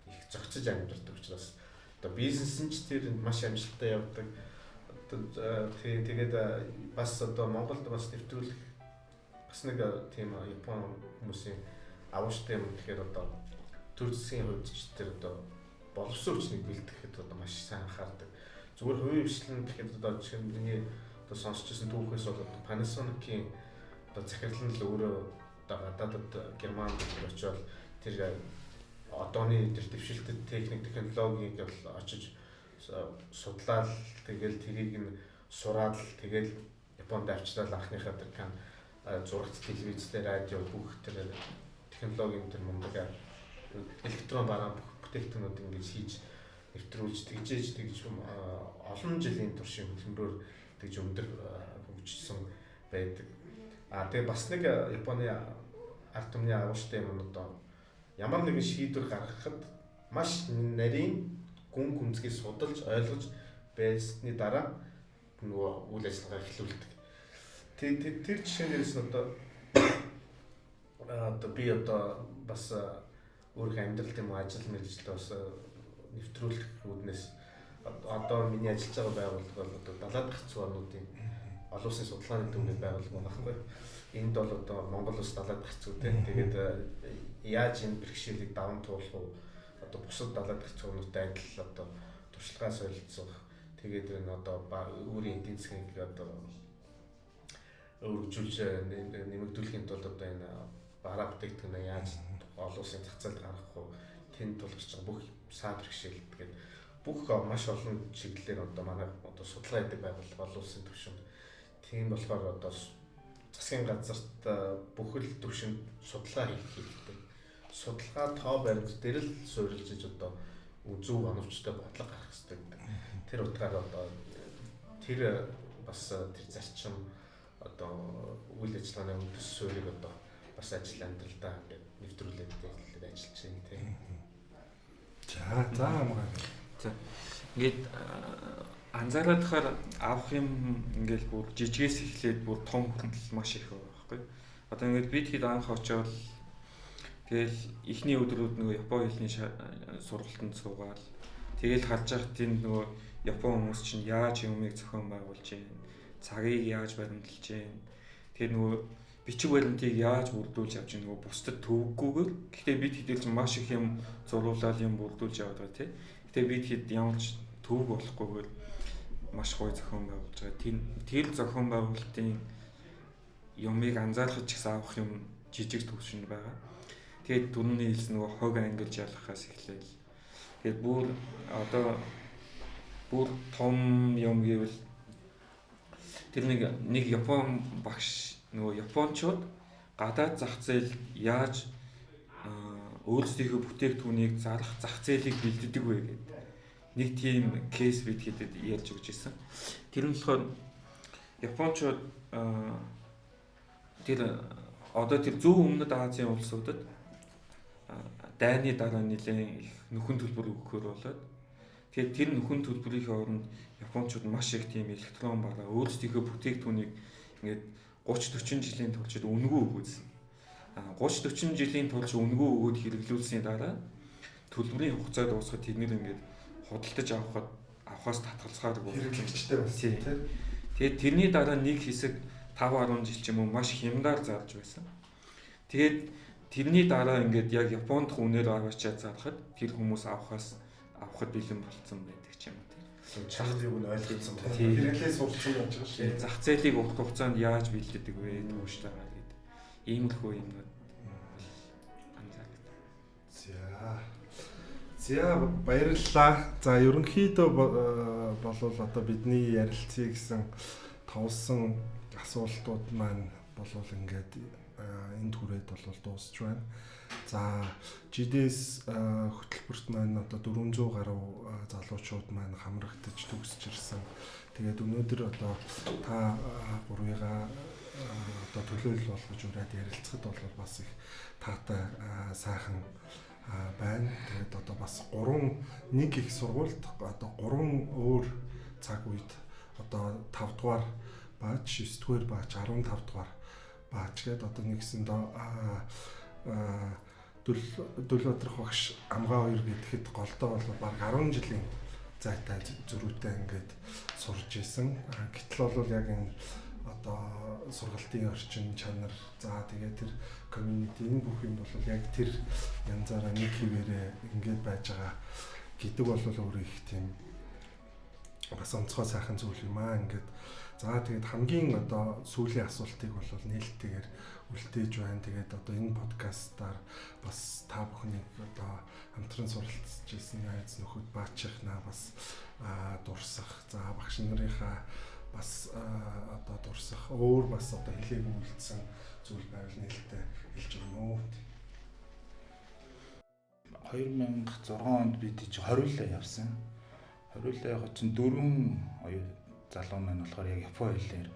их зохицож амьдардаг учраас одоо бизнес нь ч тэр маш амжилттай явдаг. Тэгээд бас одоо Монголд бас нэвтрүүлэх бас нэг тийм Япон хүмүүсийн авууштай юм гэхээр одоо төр засгийн хувьд ч тэр одоо боловсон хүчнийг бэлтгэхэд одоо маш сайн анхаардаг. Зүгээр хувийн хвшлэн гэхэд одоо жишээ нь миний одоо сонсчихсан түүхээс бол Panasonic-ийн одоо захирлан л өөрөө одоо гадаадд Германд очиод тэр одооны тэр дэвшилтэд техник технологиг бол очиж судлаад тэгэл тэрийг нь сураад тэгэл Японд авчирал анхныхаа тэр зурагт телевизтэй радио бүх тэр технологийн тэр мундаг электрон бараа бүтээгдэхүүнүүд ингэж хийж нэвтрүүлж тэгж олон жилийн туршийн хөдөлмөрөөр тэгж өндөр хөгжсөн байдаг. Тэгээ бас нэг Японы ард түмний агууштай юм одоо ямар нэгэн шийдвэр гаргахад маш нарийн гүн гүнзгий судалж ойлгож байсны дараа нөгөө үйл ажиллагаа эхлүүлдэг. Тэр жишээнээс нь одоо би одоо бас өөрийнхөө амьдралд юм ажил мэргэжилтэй бас нэвтрүүлэх үүднээс одоо миний ажиллаж байгаа байгууллага бол одоо далаад гарц зуунуудын олон улсын судалгааны төвийн байгууллага байхгүй. Энд бол одоо Монгол улс далаад гарц зүй тэгээд яаж энэ бэрхшээлийг даван туулах вэ? Одоо бусад далаад гарц зуунуудтай адил одоо туршлагаа солилцох тэгээд энэ одоо өөрийн эдийн засгийг одоо өргөжүүлж нэмэгдүүлэхийн тулд одоо энэ бараа бүтээгдэхүүнээ яаж олон улсын зах зээлд гаргах вэ? Тэнд тулгарч байгаа бүх саад бэрхшээл тэгээд бүх маш олон чиглэлээр одоо манай одоо судалгаа хийдэг байгууллага олон улсын түвшинд тийм болохоор одоо засгийн газарт бүхэл түвшинд судалгаа хийх хэрэгтэй. Судалгаа тоо баримт дээр л суурилж одоо зөв оновчтой бодлого гаргах хэрэгтэй. Тэр утгаараа одоо тэр бас тэр зарчим одоо үйл ажиллагааны үндэс суурийг одоо бас ажил амьдралдаа ингээд нэвтрүүлээд ажиллаж байна тийм. За хамаагүй. За ингээд анзаараад тахаар авах юм ингээл бүр жижигээс эхлээд бүр том хүртэл маш их байгаа байхгүй. Одоо ингээд бид хэд анх очоод тэгэл эхний өдрүүд нөгөө Японы хэлний сургалтанд суугаад тэгэл харж байхад тэнд нөгөө Япон хүмүүс чинь яаж юмыг зохион байгуулж байна, цагийг яаж баримталж байна. Тэр нөгөө бичиг баримтыг яаж бүрдүүлж авч байгаа нөгөө бусдад төвөггүйгээр гэхдээ бид хэдүүлж маш их юм зургуулаад юм бүрдүүлж яваад байгаа тийм. Гэтэ бид хэд ямар ч төвөг болохгүйгээр маш гоё зохион байгуулж байгаа. Тэр зохион байгуулалтын юмыг анзаарах ч гэсэн авах юм жижиг төвшин байгаа. Тэгээд түрүүний хэлсэн нөгөө хог ангилж ялгахаас эхлээл. Тэгээд бүр том юм гэвэл тэр нэг Япон багш нөгөө японочууд гадаад зах зээл яаж өөрсдийнхөө бүтээгдэхүүнийг зарах зах зээлийг бэлддэг вэ гэдэг нэг тийм кейс бид хэдэд ярьж өгч ирсэн. Тэр нь болохоор Япончууд тэр одоо тэр зүүн өмнөд Азийн улсуудад дайны дараа нэлээд их нөхөн төлбөр өгөхөр болоод тэгээд тэр нөхөн төлбөрийн оронд Япончууд маш их тийм электрон бараа өөрсдийнхөө бүтээгдэхүүнийг ингээд 30-40 жилийн туршид үнэгүй өгөөсөн. 30-40 жилийн турш үнэгүй өгөөд хэрэглүүлсэний дараа төлбөрийн хугацаа дуусахад тэд нэр ингээд худалдаж авахаас татгалзахаар хэрэглэгчтэй болсон тийм. Тэгээд тэрний дараа нэг хэсэг 5-10 жил ч юм уу маш хямдаар зарж байсан. Тэгээд тэрний дараа ингээд яг Японд үнээр аваачаад зарахад тэр хүмүүс авахд бэлэн болцсон байдаг ч юм уу тийм. Чанар юуг нь ойлгосон байна. Хэрэглээ сурсан байж байгаа шүү. Зах зээлийг урт хугацаанд яаж бэлддэг вэ түүштайгаа гэдэг. Иймэрхүү юмнууд анзаардаг. За баярлалаа. За ерөнхийдөө болвол одоо бидний ярилцъя гэсэн товсон асуултууд маань болвол ингээд энд хүрээд болвол дуусч байна. За GDS хөтөлбөрт маань одоо 400 гаруй залуучууд маань хамрагдаж төгсөж ирсэн. Тэгээд өнөөдөр одоо та гурвыгаа одоо төлөөлөл болгож ураад ярилцахад бол бас их таатай сайхан байна. Тэгээд одоо бас 1 их сургуульд одоо 3 өөр цаг үед одоо 5 дугаар бааж, 9 дугаар бааж, 15 дугаар бааж гээд одоо нэгсэндээ Дөлбаатар багш амгаа 2 гэдэгэд голдоо бол баг 10 жилийн зайтай зөрүүтэй ингээд сурж исэн. Гэтэл бол яг энэ одоо сургалтын орчин чанар за тэгээд тэр community энэ бүх юм бол яг тэр янзаараа нэг хിവэрээ ингээд байж байгаа гэдэг бол өөрөө их тийм бас онцгой сайхан зүйл юм аа ингээд за тэгээд хамгийн одоо сүүлийн асуултыг бол нээлттэйгээр үлдээж байна. Тэгээд одоо энэ подкастаар бас та бүхнийг одоо хамтран суралцж ирсэн найз нөхөд баачихнаа бас дурсах. За багш нарынхаа бас одоо дурсах өөр бас одоо хэлээгүй үлдсэн зүйл байвал нээлттэй хэлж өгнө үү. 2006 онд бид чи хориулаа явсан. Хориулаа яг чинь 4 залуу маань болохоор яг Японы хэлээр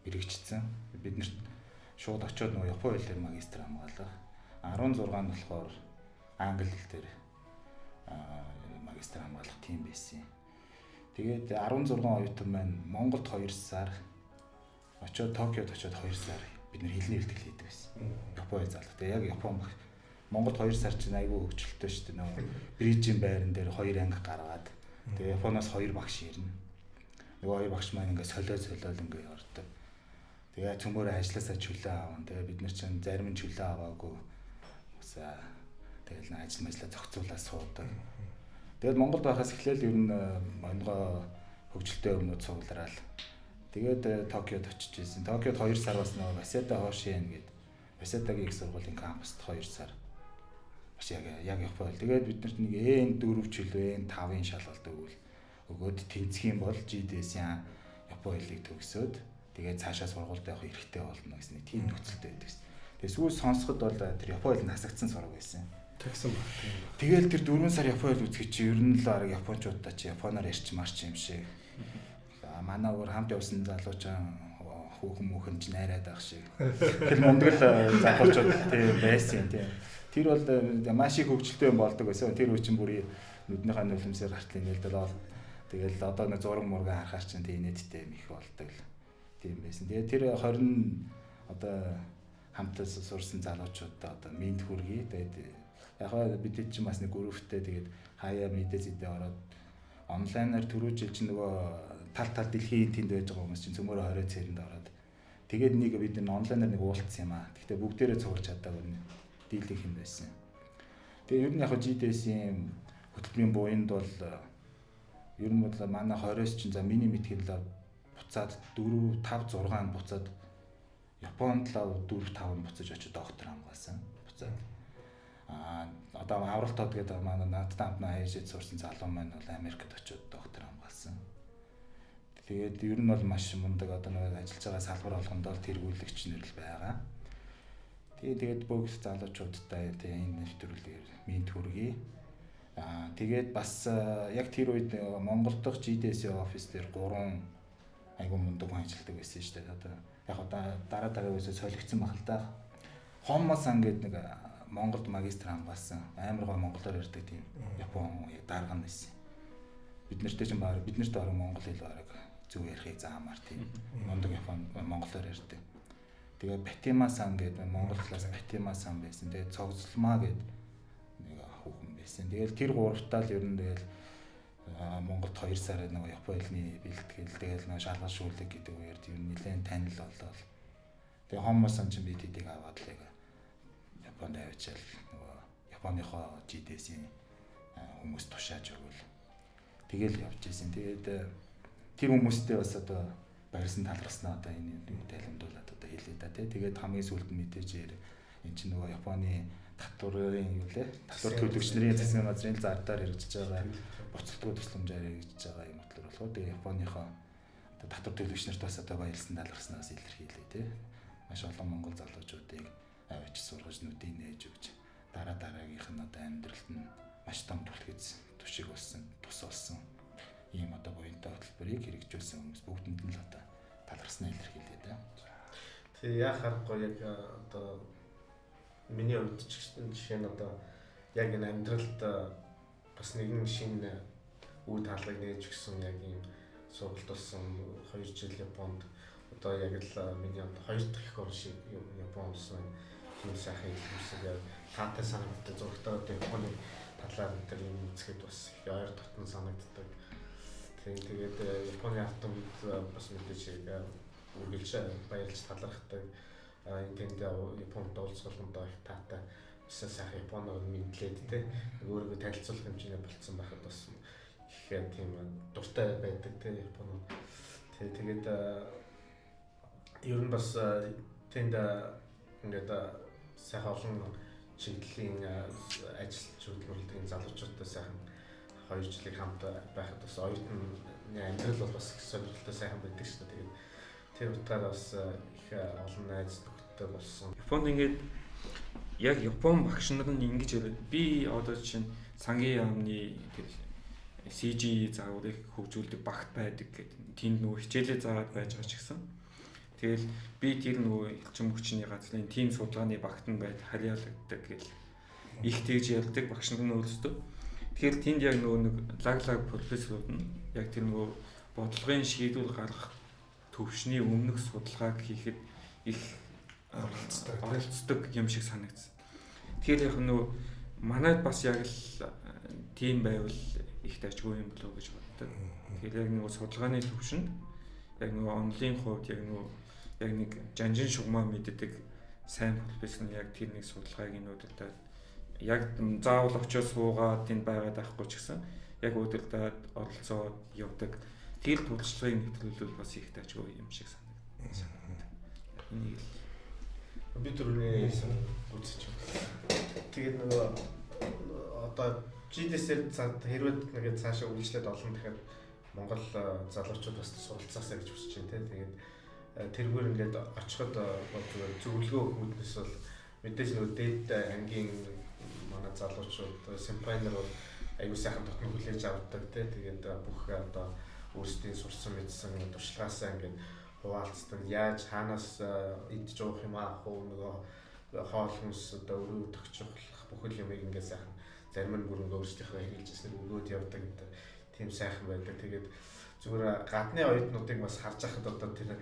мэрэгчсэн. Бид нэрт шууд очиод нөгөө Японы хэлээр магистр хамгаалах. 16 нь болохоор англи хэл дээр магистр хамгаалах тийм байсан. Тэгээд 16 оюутан маань Монголд 2 сар очиод Токиод очиод 2 сар бид нэр хэлний бэлтгэл хийдэг байсан. Японы залуу. Тэгээд яг Япон Монголд 2 сар чинь айгүй хөвчлөлтөө шүү дээ. Нөгөө брижийн байран дээр 2 анги гаргаад тэгээд Японоос 2 багш ирнэ. Нөгөө 2 багш маань ингээд солиод ингээд ордог. Тэгээ цөмөр ажилласаа чөлөө аавн. Тэгээ бид нар чинь зарим нь чөлөө аваагүй. Усаа тэгэл ажил мэжлээ зохицуулаад суудаг. Тэгээд Монголд байхаас эхлээл ер нь онгоо хөгжилтэй өмнөд цуглараад тэгээд Токиод очиж ирсэн. Токиод 2 сар бас нөгөө Васета Хошин гэдэг Васетагийн их сургуулийн кампуст 2 сар. Бас яг Японд. Тэгээд бид нарт нэг N4 чөлөө N5-ын шалгалт өгөөд тэнцэх юм бол GDS-ийн Японы хэлийг төгсөөд тэгээд цаашаа сургуульд явах хэрэгтэй болно гэсэн тийм нөхцөлтэй байдаг. Тэгээд сүүл сонсоход бол тэр Японы хэл насагдсан сураг байсан. Тэгсэн баг тийм. Тэгэл тэр 4 сар Японы хэл үзэх чи ер нь л арга японочдоо чи японоор ярьч марч юм шиг. Манай өөр хамт явсан залуучаа хүүхэн мөхөн ч найраад байх шиг. Тэр мундаг л залуучууд тийм байсан тийм. Тэр бол маш их хөвгөлтэй юм болдог байсан. Тэр үчин бүрийн нүднийхээ нулимсээр гартлын нэлдэл тэгэл одоо нэг зураг мурга харахаар чинь тийм нийттэй их болдог л тийм байсан. Тэгээ тэр 20 одоо хамтаа сурсан залуучуудаа одоо минт хүргэе. Тэгээд яг бид чинь бас нэг групптэй тэгээд хаяа мэдээ зэдээ ороод онлайнаар түрүү жил чинь нөгөө тал дэлхийн тэнд байж байгаа хүмүүс чинь цөмөрө 20 цэрэнд ороод тэгээд нэг бид онлайнаар нэг уулзсан юм аа. Гэхдээ бүгдээрээ цугулж чадаагүй дийлэх юм байсан. Тэгээ ер нь яг GDS-ийн хөтөлбөрийн буйнд бол ер нь бол манай 20-с чинь за миний мэдхийлэл буцаад 4 5 6 нь буцаад Японд л 4 5 нь буцаж очиж доктор хамгаалсан. Буцаад одоо авралтууд гэдэг манай надтай хамт хаяжид сурсан залуу маань бол Америкт очиж доктор хамгаалсан. Тэгээд ер нь бол маш мундаг одоо нэг ажиллаж байгаа салбар болгонд л тэргүүлэгч нэр л байгаа. Тэгээд бүх залуучуудтай энэ нэвтрүүлгээр мэд хүргэе. Тэгээд бас яг тэр үед Монгол дахь GDS офис дээр 3 айгуу мундаг хүн ажилладаг байсан шүү дээ. Одоо яг дараа солигдсон баг л да. Хоммасан гэдэг нэг Монголд магистр хамгаалсан амар гой монголоор ярьдаг тийм Япон дарга нь байсан. Бид нартэй ч баг бид нарт орон монгол хэл бараг зөв ярихыг заамаар тийм мундаг Япон монголоор ярьдаг. Тэгээ Батима-сан гэдэг Монгол талаас Батима-сан байсан. Тэгээ цогцлмаа гэдэг нэг хүүхэн байсан. Тэгэл тэр гуравтаа л ер нь тэгэл Монголд 2 сард нэг Япон хэлний бэлтгэл тэгэл нэг шалгал шүүлэг гэдэг үеэр ер нь нэлээд танил болол. Тэгээ Хоммосон ч би тэдийг аваад л яг Японд авчаал нөгөө Японыхоо GDS-ийн хүмүүс тушааж өгвөл тэгэл явж ирсэн. Тэгээд тэр хүмүүстэй бас одоо баярсан талархснаа одоо энэ тайлбарлуулаад одоо хэлээ да тий. Тэгээд хамгийн сүүлд нь мэдээж энэ чинь нөгөө Японы татварын юу лээ? Татвар төлөгч нарын засгийн газрын зардаар хэрэгжиж байгаа буцалтгүй тусламжаар хэрэгжиж байгаа юм бодлоор болохоо. Тэгээд Японыхоо одоо татвар төлөгч нарт бас одоо баярсан талархснаас илэрхийлээ тий. Маш олон монгол залуучуудыг авч сургаж нүдийг нээж өгч дараагийнх нь одоо амьдралд нь маш том түлхэц түшиг болсон, тус болсон. Ийм одоо буянтай хөтөлбөрийг хэрэгжүүлсэн хүмүүс бүгдэнд нь л одоо талархснаа илэрхийлээ да. Тэгээ яа харахгүй яг одоо миний хувьд ч жишээ нь одоо яг энэ амьдралд бас нэгэн шинэ үе таалгыг нээж өгсөн яг ийм сургалт болсон 2 жил Японд одоо яг л миний одоо 2 дахь их орн шиг Япон улсын юм сайхан хэлсэн яг таатай санагддаг зургатаа одоо Японы талаар энэ юм үзэхэд бас их ойр дотн санагддаг. Тэгээд Японы автомт бас мэдээж үргэлж баярлж талархдаг. Энэ тэнд Японд уулзгаланд их таатай бас сайхан Японоор мэдлээд те өөрийгөө танилцуулах хэмжээний болцсон байхад бас их тийм дуртай байдаг те Японод. Тэгээд ер нь бас тэнд ингээд сайхан олон чиглэлийн ажилч хөдөлмөрлөдөг залуучуудтай сайхан 2 жилиг хамт байхад бас оюутны амьдрал бол бас их сонирхолтой сайхан байдаг шүү дээ. Тэр утгаараа бас их олон найз нөхдөд болсон. Японд ингээд яг Япон багш нар нь ингэж яриад би одоо жишээ нь сангийн яамны тэр CG зааврыг хөгжүүлдэг багт байдаг гэдэг. Тэнд нөгөө хичээлээ заагаад байж байгаа ч гэсэн. Тэгэл би тэр нөгөө элчин хүчний газрын тим судалгааны багт нь байд харьяалагддаг гэл их тэгж ярьдаг багш нар нь өөрсдөө. Тэгэхээр тэнд яг нөгөө нэг лаглаг профессорууд нь яг тэр нөгөө бодлогын шийдвэр гаргах төвшний өмнөх судалгааг хийхэд их оролцдог юм шиг санагдсан. Тэгэхээр яг нөгөө манайд бас яг л тийм байвал их тажгүй юм болов уу гэж боддог. Тэгэхээр яг нөгөө судалгааны төвшөнд яг нөгөө онлын хувьд яг нөгөө яг нэг жанжин шугамаа мэддэг сайн профессор нь яг тэр нэг судалгааг энэ удирдаад яг заавал очиж суугаад тэнд байгаад байхгүй ч гэсэн яг удирдаад оролцоод явдаг. Тэр туршлагыг нэвтрүүлвэл бас их тажгүй юм шиг санагдав. Энийг л би түрүүний үзэж байна. Тэгээд нөгөө одоо GDS-ээр хэрвээ нэгэ цаашаа үргэлжлээд олон дахиад Монгол залуучууд бас суралцаасаа гэж хүсэж байна тийм. Тэгээд тэргээр ингээд очиход зүгээр зөвлөгөө өгөхнөөс бол мэдээж нөгөө дээд ангийн манай залуучууд симпайнер бол аюу сайхан дотно хүлээж авдаг тийм. Тэгээд бүх одоо өөрсдийн сурсан мэдсэн туршлагаасаа ингээд хуваалцдаг. Яаж хаанаас идж уух юм аах уу нөгөө хоол хүнс одоо өрөө төгчих бүхэл юмыг ингээд сайхан зарим нь бүр өөрсдийнхөө хэрэгжилсэн өгөөд явдаг гэдэг тийм сайхан байдаг. Тэгээд зүгээр гадны оюутнуудыг бас харж байхад одоо тэр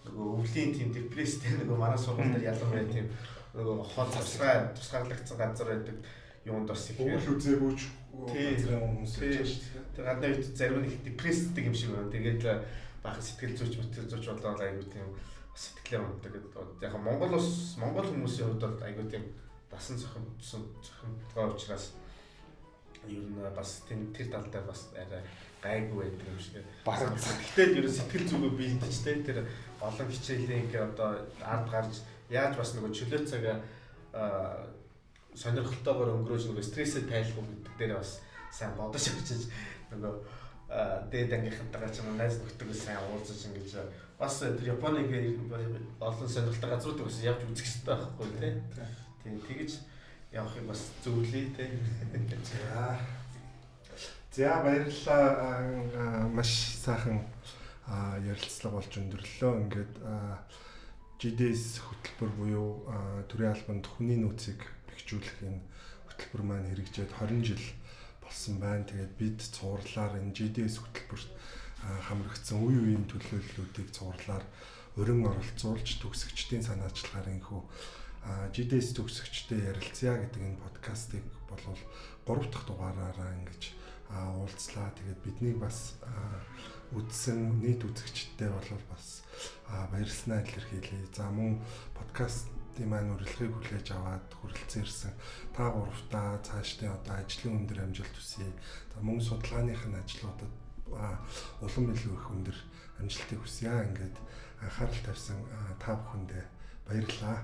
нөгөө өвлийн тийм депресстэй нөгөө манай сургууль дээр ялангуяа тийм нөгөө хол тусгаарлагдсан газар байдаг юунд бас их өвөл үзээгүйч газрын хүмүүс байж шүү дээ. Тэр гадны оюут зарим нь их депресстэй юм шиг байна. Тэгээд бага сэтгэл зүйч болоод аягүй тийм сэтгэлээ унтдаг гэдэг. Яг Монгол хүмүүсийн хувьд бол аягүй тийм дасан зохимтгой учраас ер нь бас тэр тал дээр бас арай гайгүй байдаг юм шиг. Гэхдээ ер нь сэтгэл зүгөө бэлдэж тэр олон хичээлийн одоо ард гарч яаж бас нөгөө чөлөө цагаа сонирхолтойгоор өнгөрөөж нөгөө стрессээ тайлах гэдэг дээр бас сайн бодож авчиж нөгөө дээд ангийнхантайгаа ч юм найз нөхдөдөө сайн уулзаж ингэж бас тэр Японыг олон сонирхолтой газрууд бас явж үзэх хэрэгтэй байхгүй тий. Тийм тэгэж явахыг бас зөвлөе тий. За баярлалаа. Маш сайхан ярилцлага болж өндөрлөө. Ингээд GDS хөтөлбөр буюу төрийн албанд хүний нөөцийг бэхжүүлэх энэ хөтөлбөр маань хэрэгжээд 20 жил болсон байна. Тэгээд бид цувралаар энэ GDS хөтөлбөрт хамрагдсан үе үеийн төлөөллүүдийг цувралаар өрн оролцуулж төгсөгчдийн санаачлагаар энэхүү GDS төгсөгчтэй ярилцъя гэдэг энэ подкастыг болвол 3 дахь дугаараараа ингэж уулзлаа. Тэгээд биднийг бас үзсэн нийт үзэгчдтэй болвол бас баярлалаа илэрхийлье. За мөн подкастын маань урилгыг хүлээж аваад хүрэлцэн ирсэн та гуравтаа цаашдын одоо ажлын өндөр амжилт хүсье. За мөн судалгааных нь ажлуудад улам илүү их өндөр амжилтыг хүсье. Ингээд анхаарал тавьсан та бүхэндээ баярлалаа.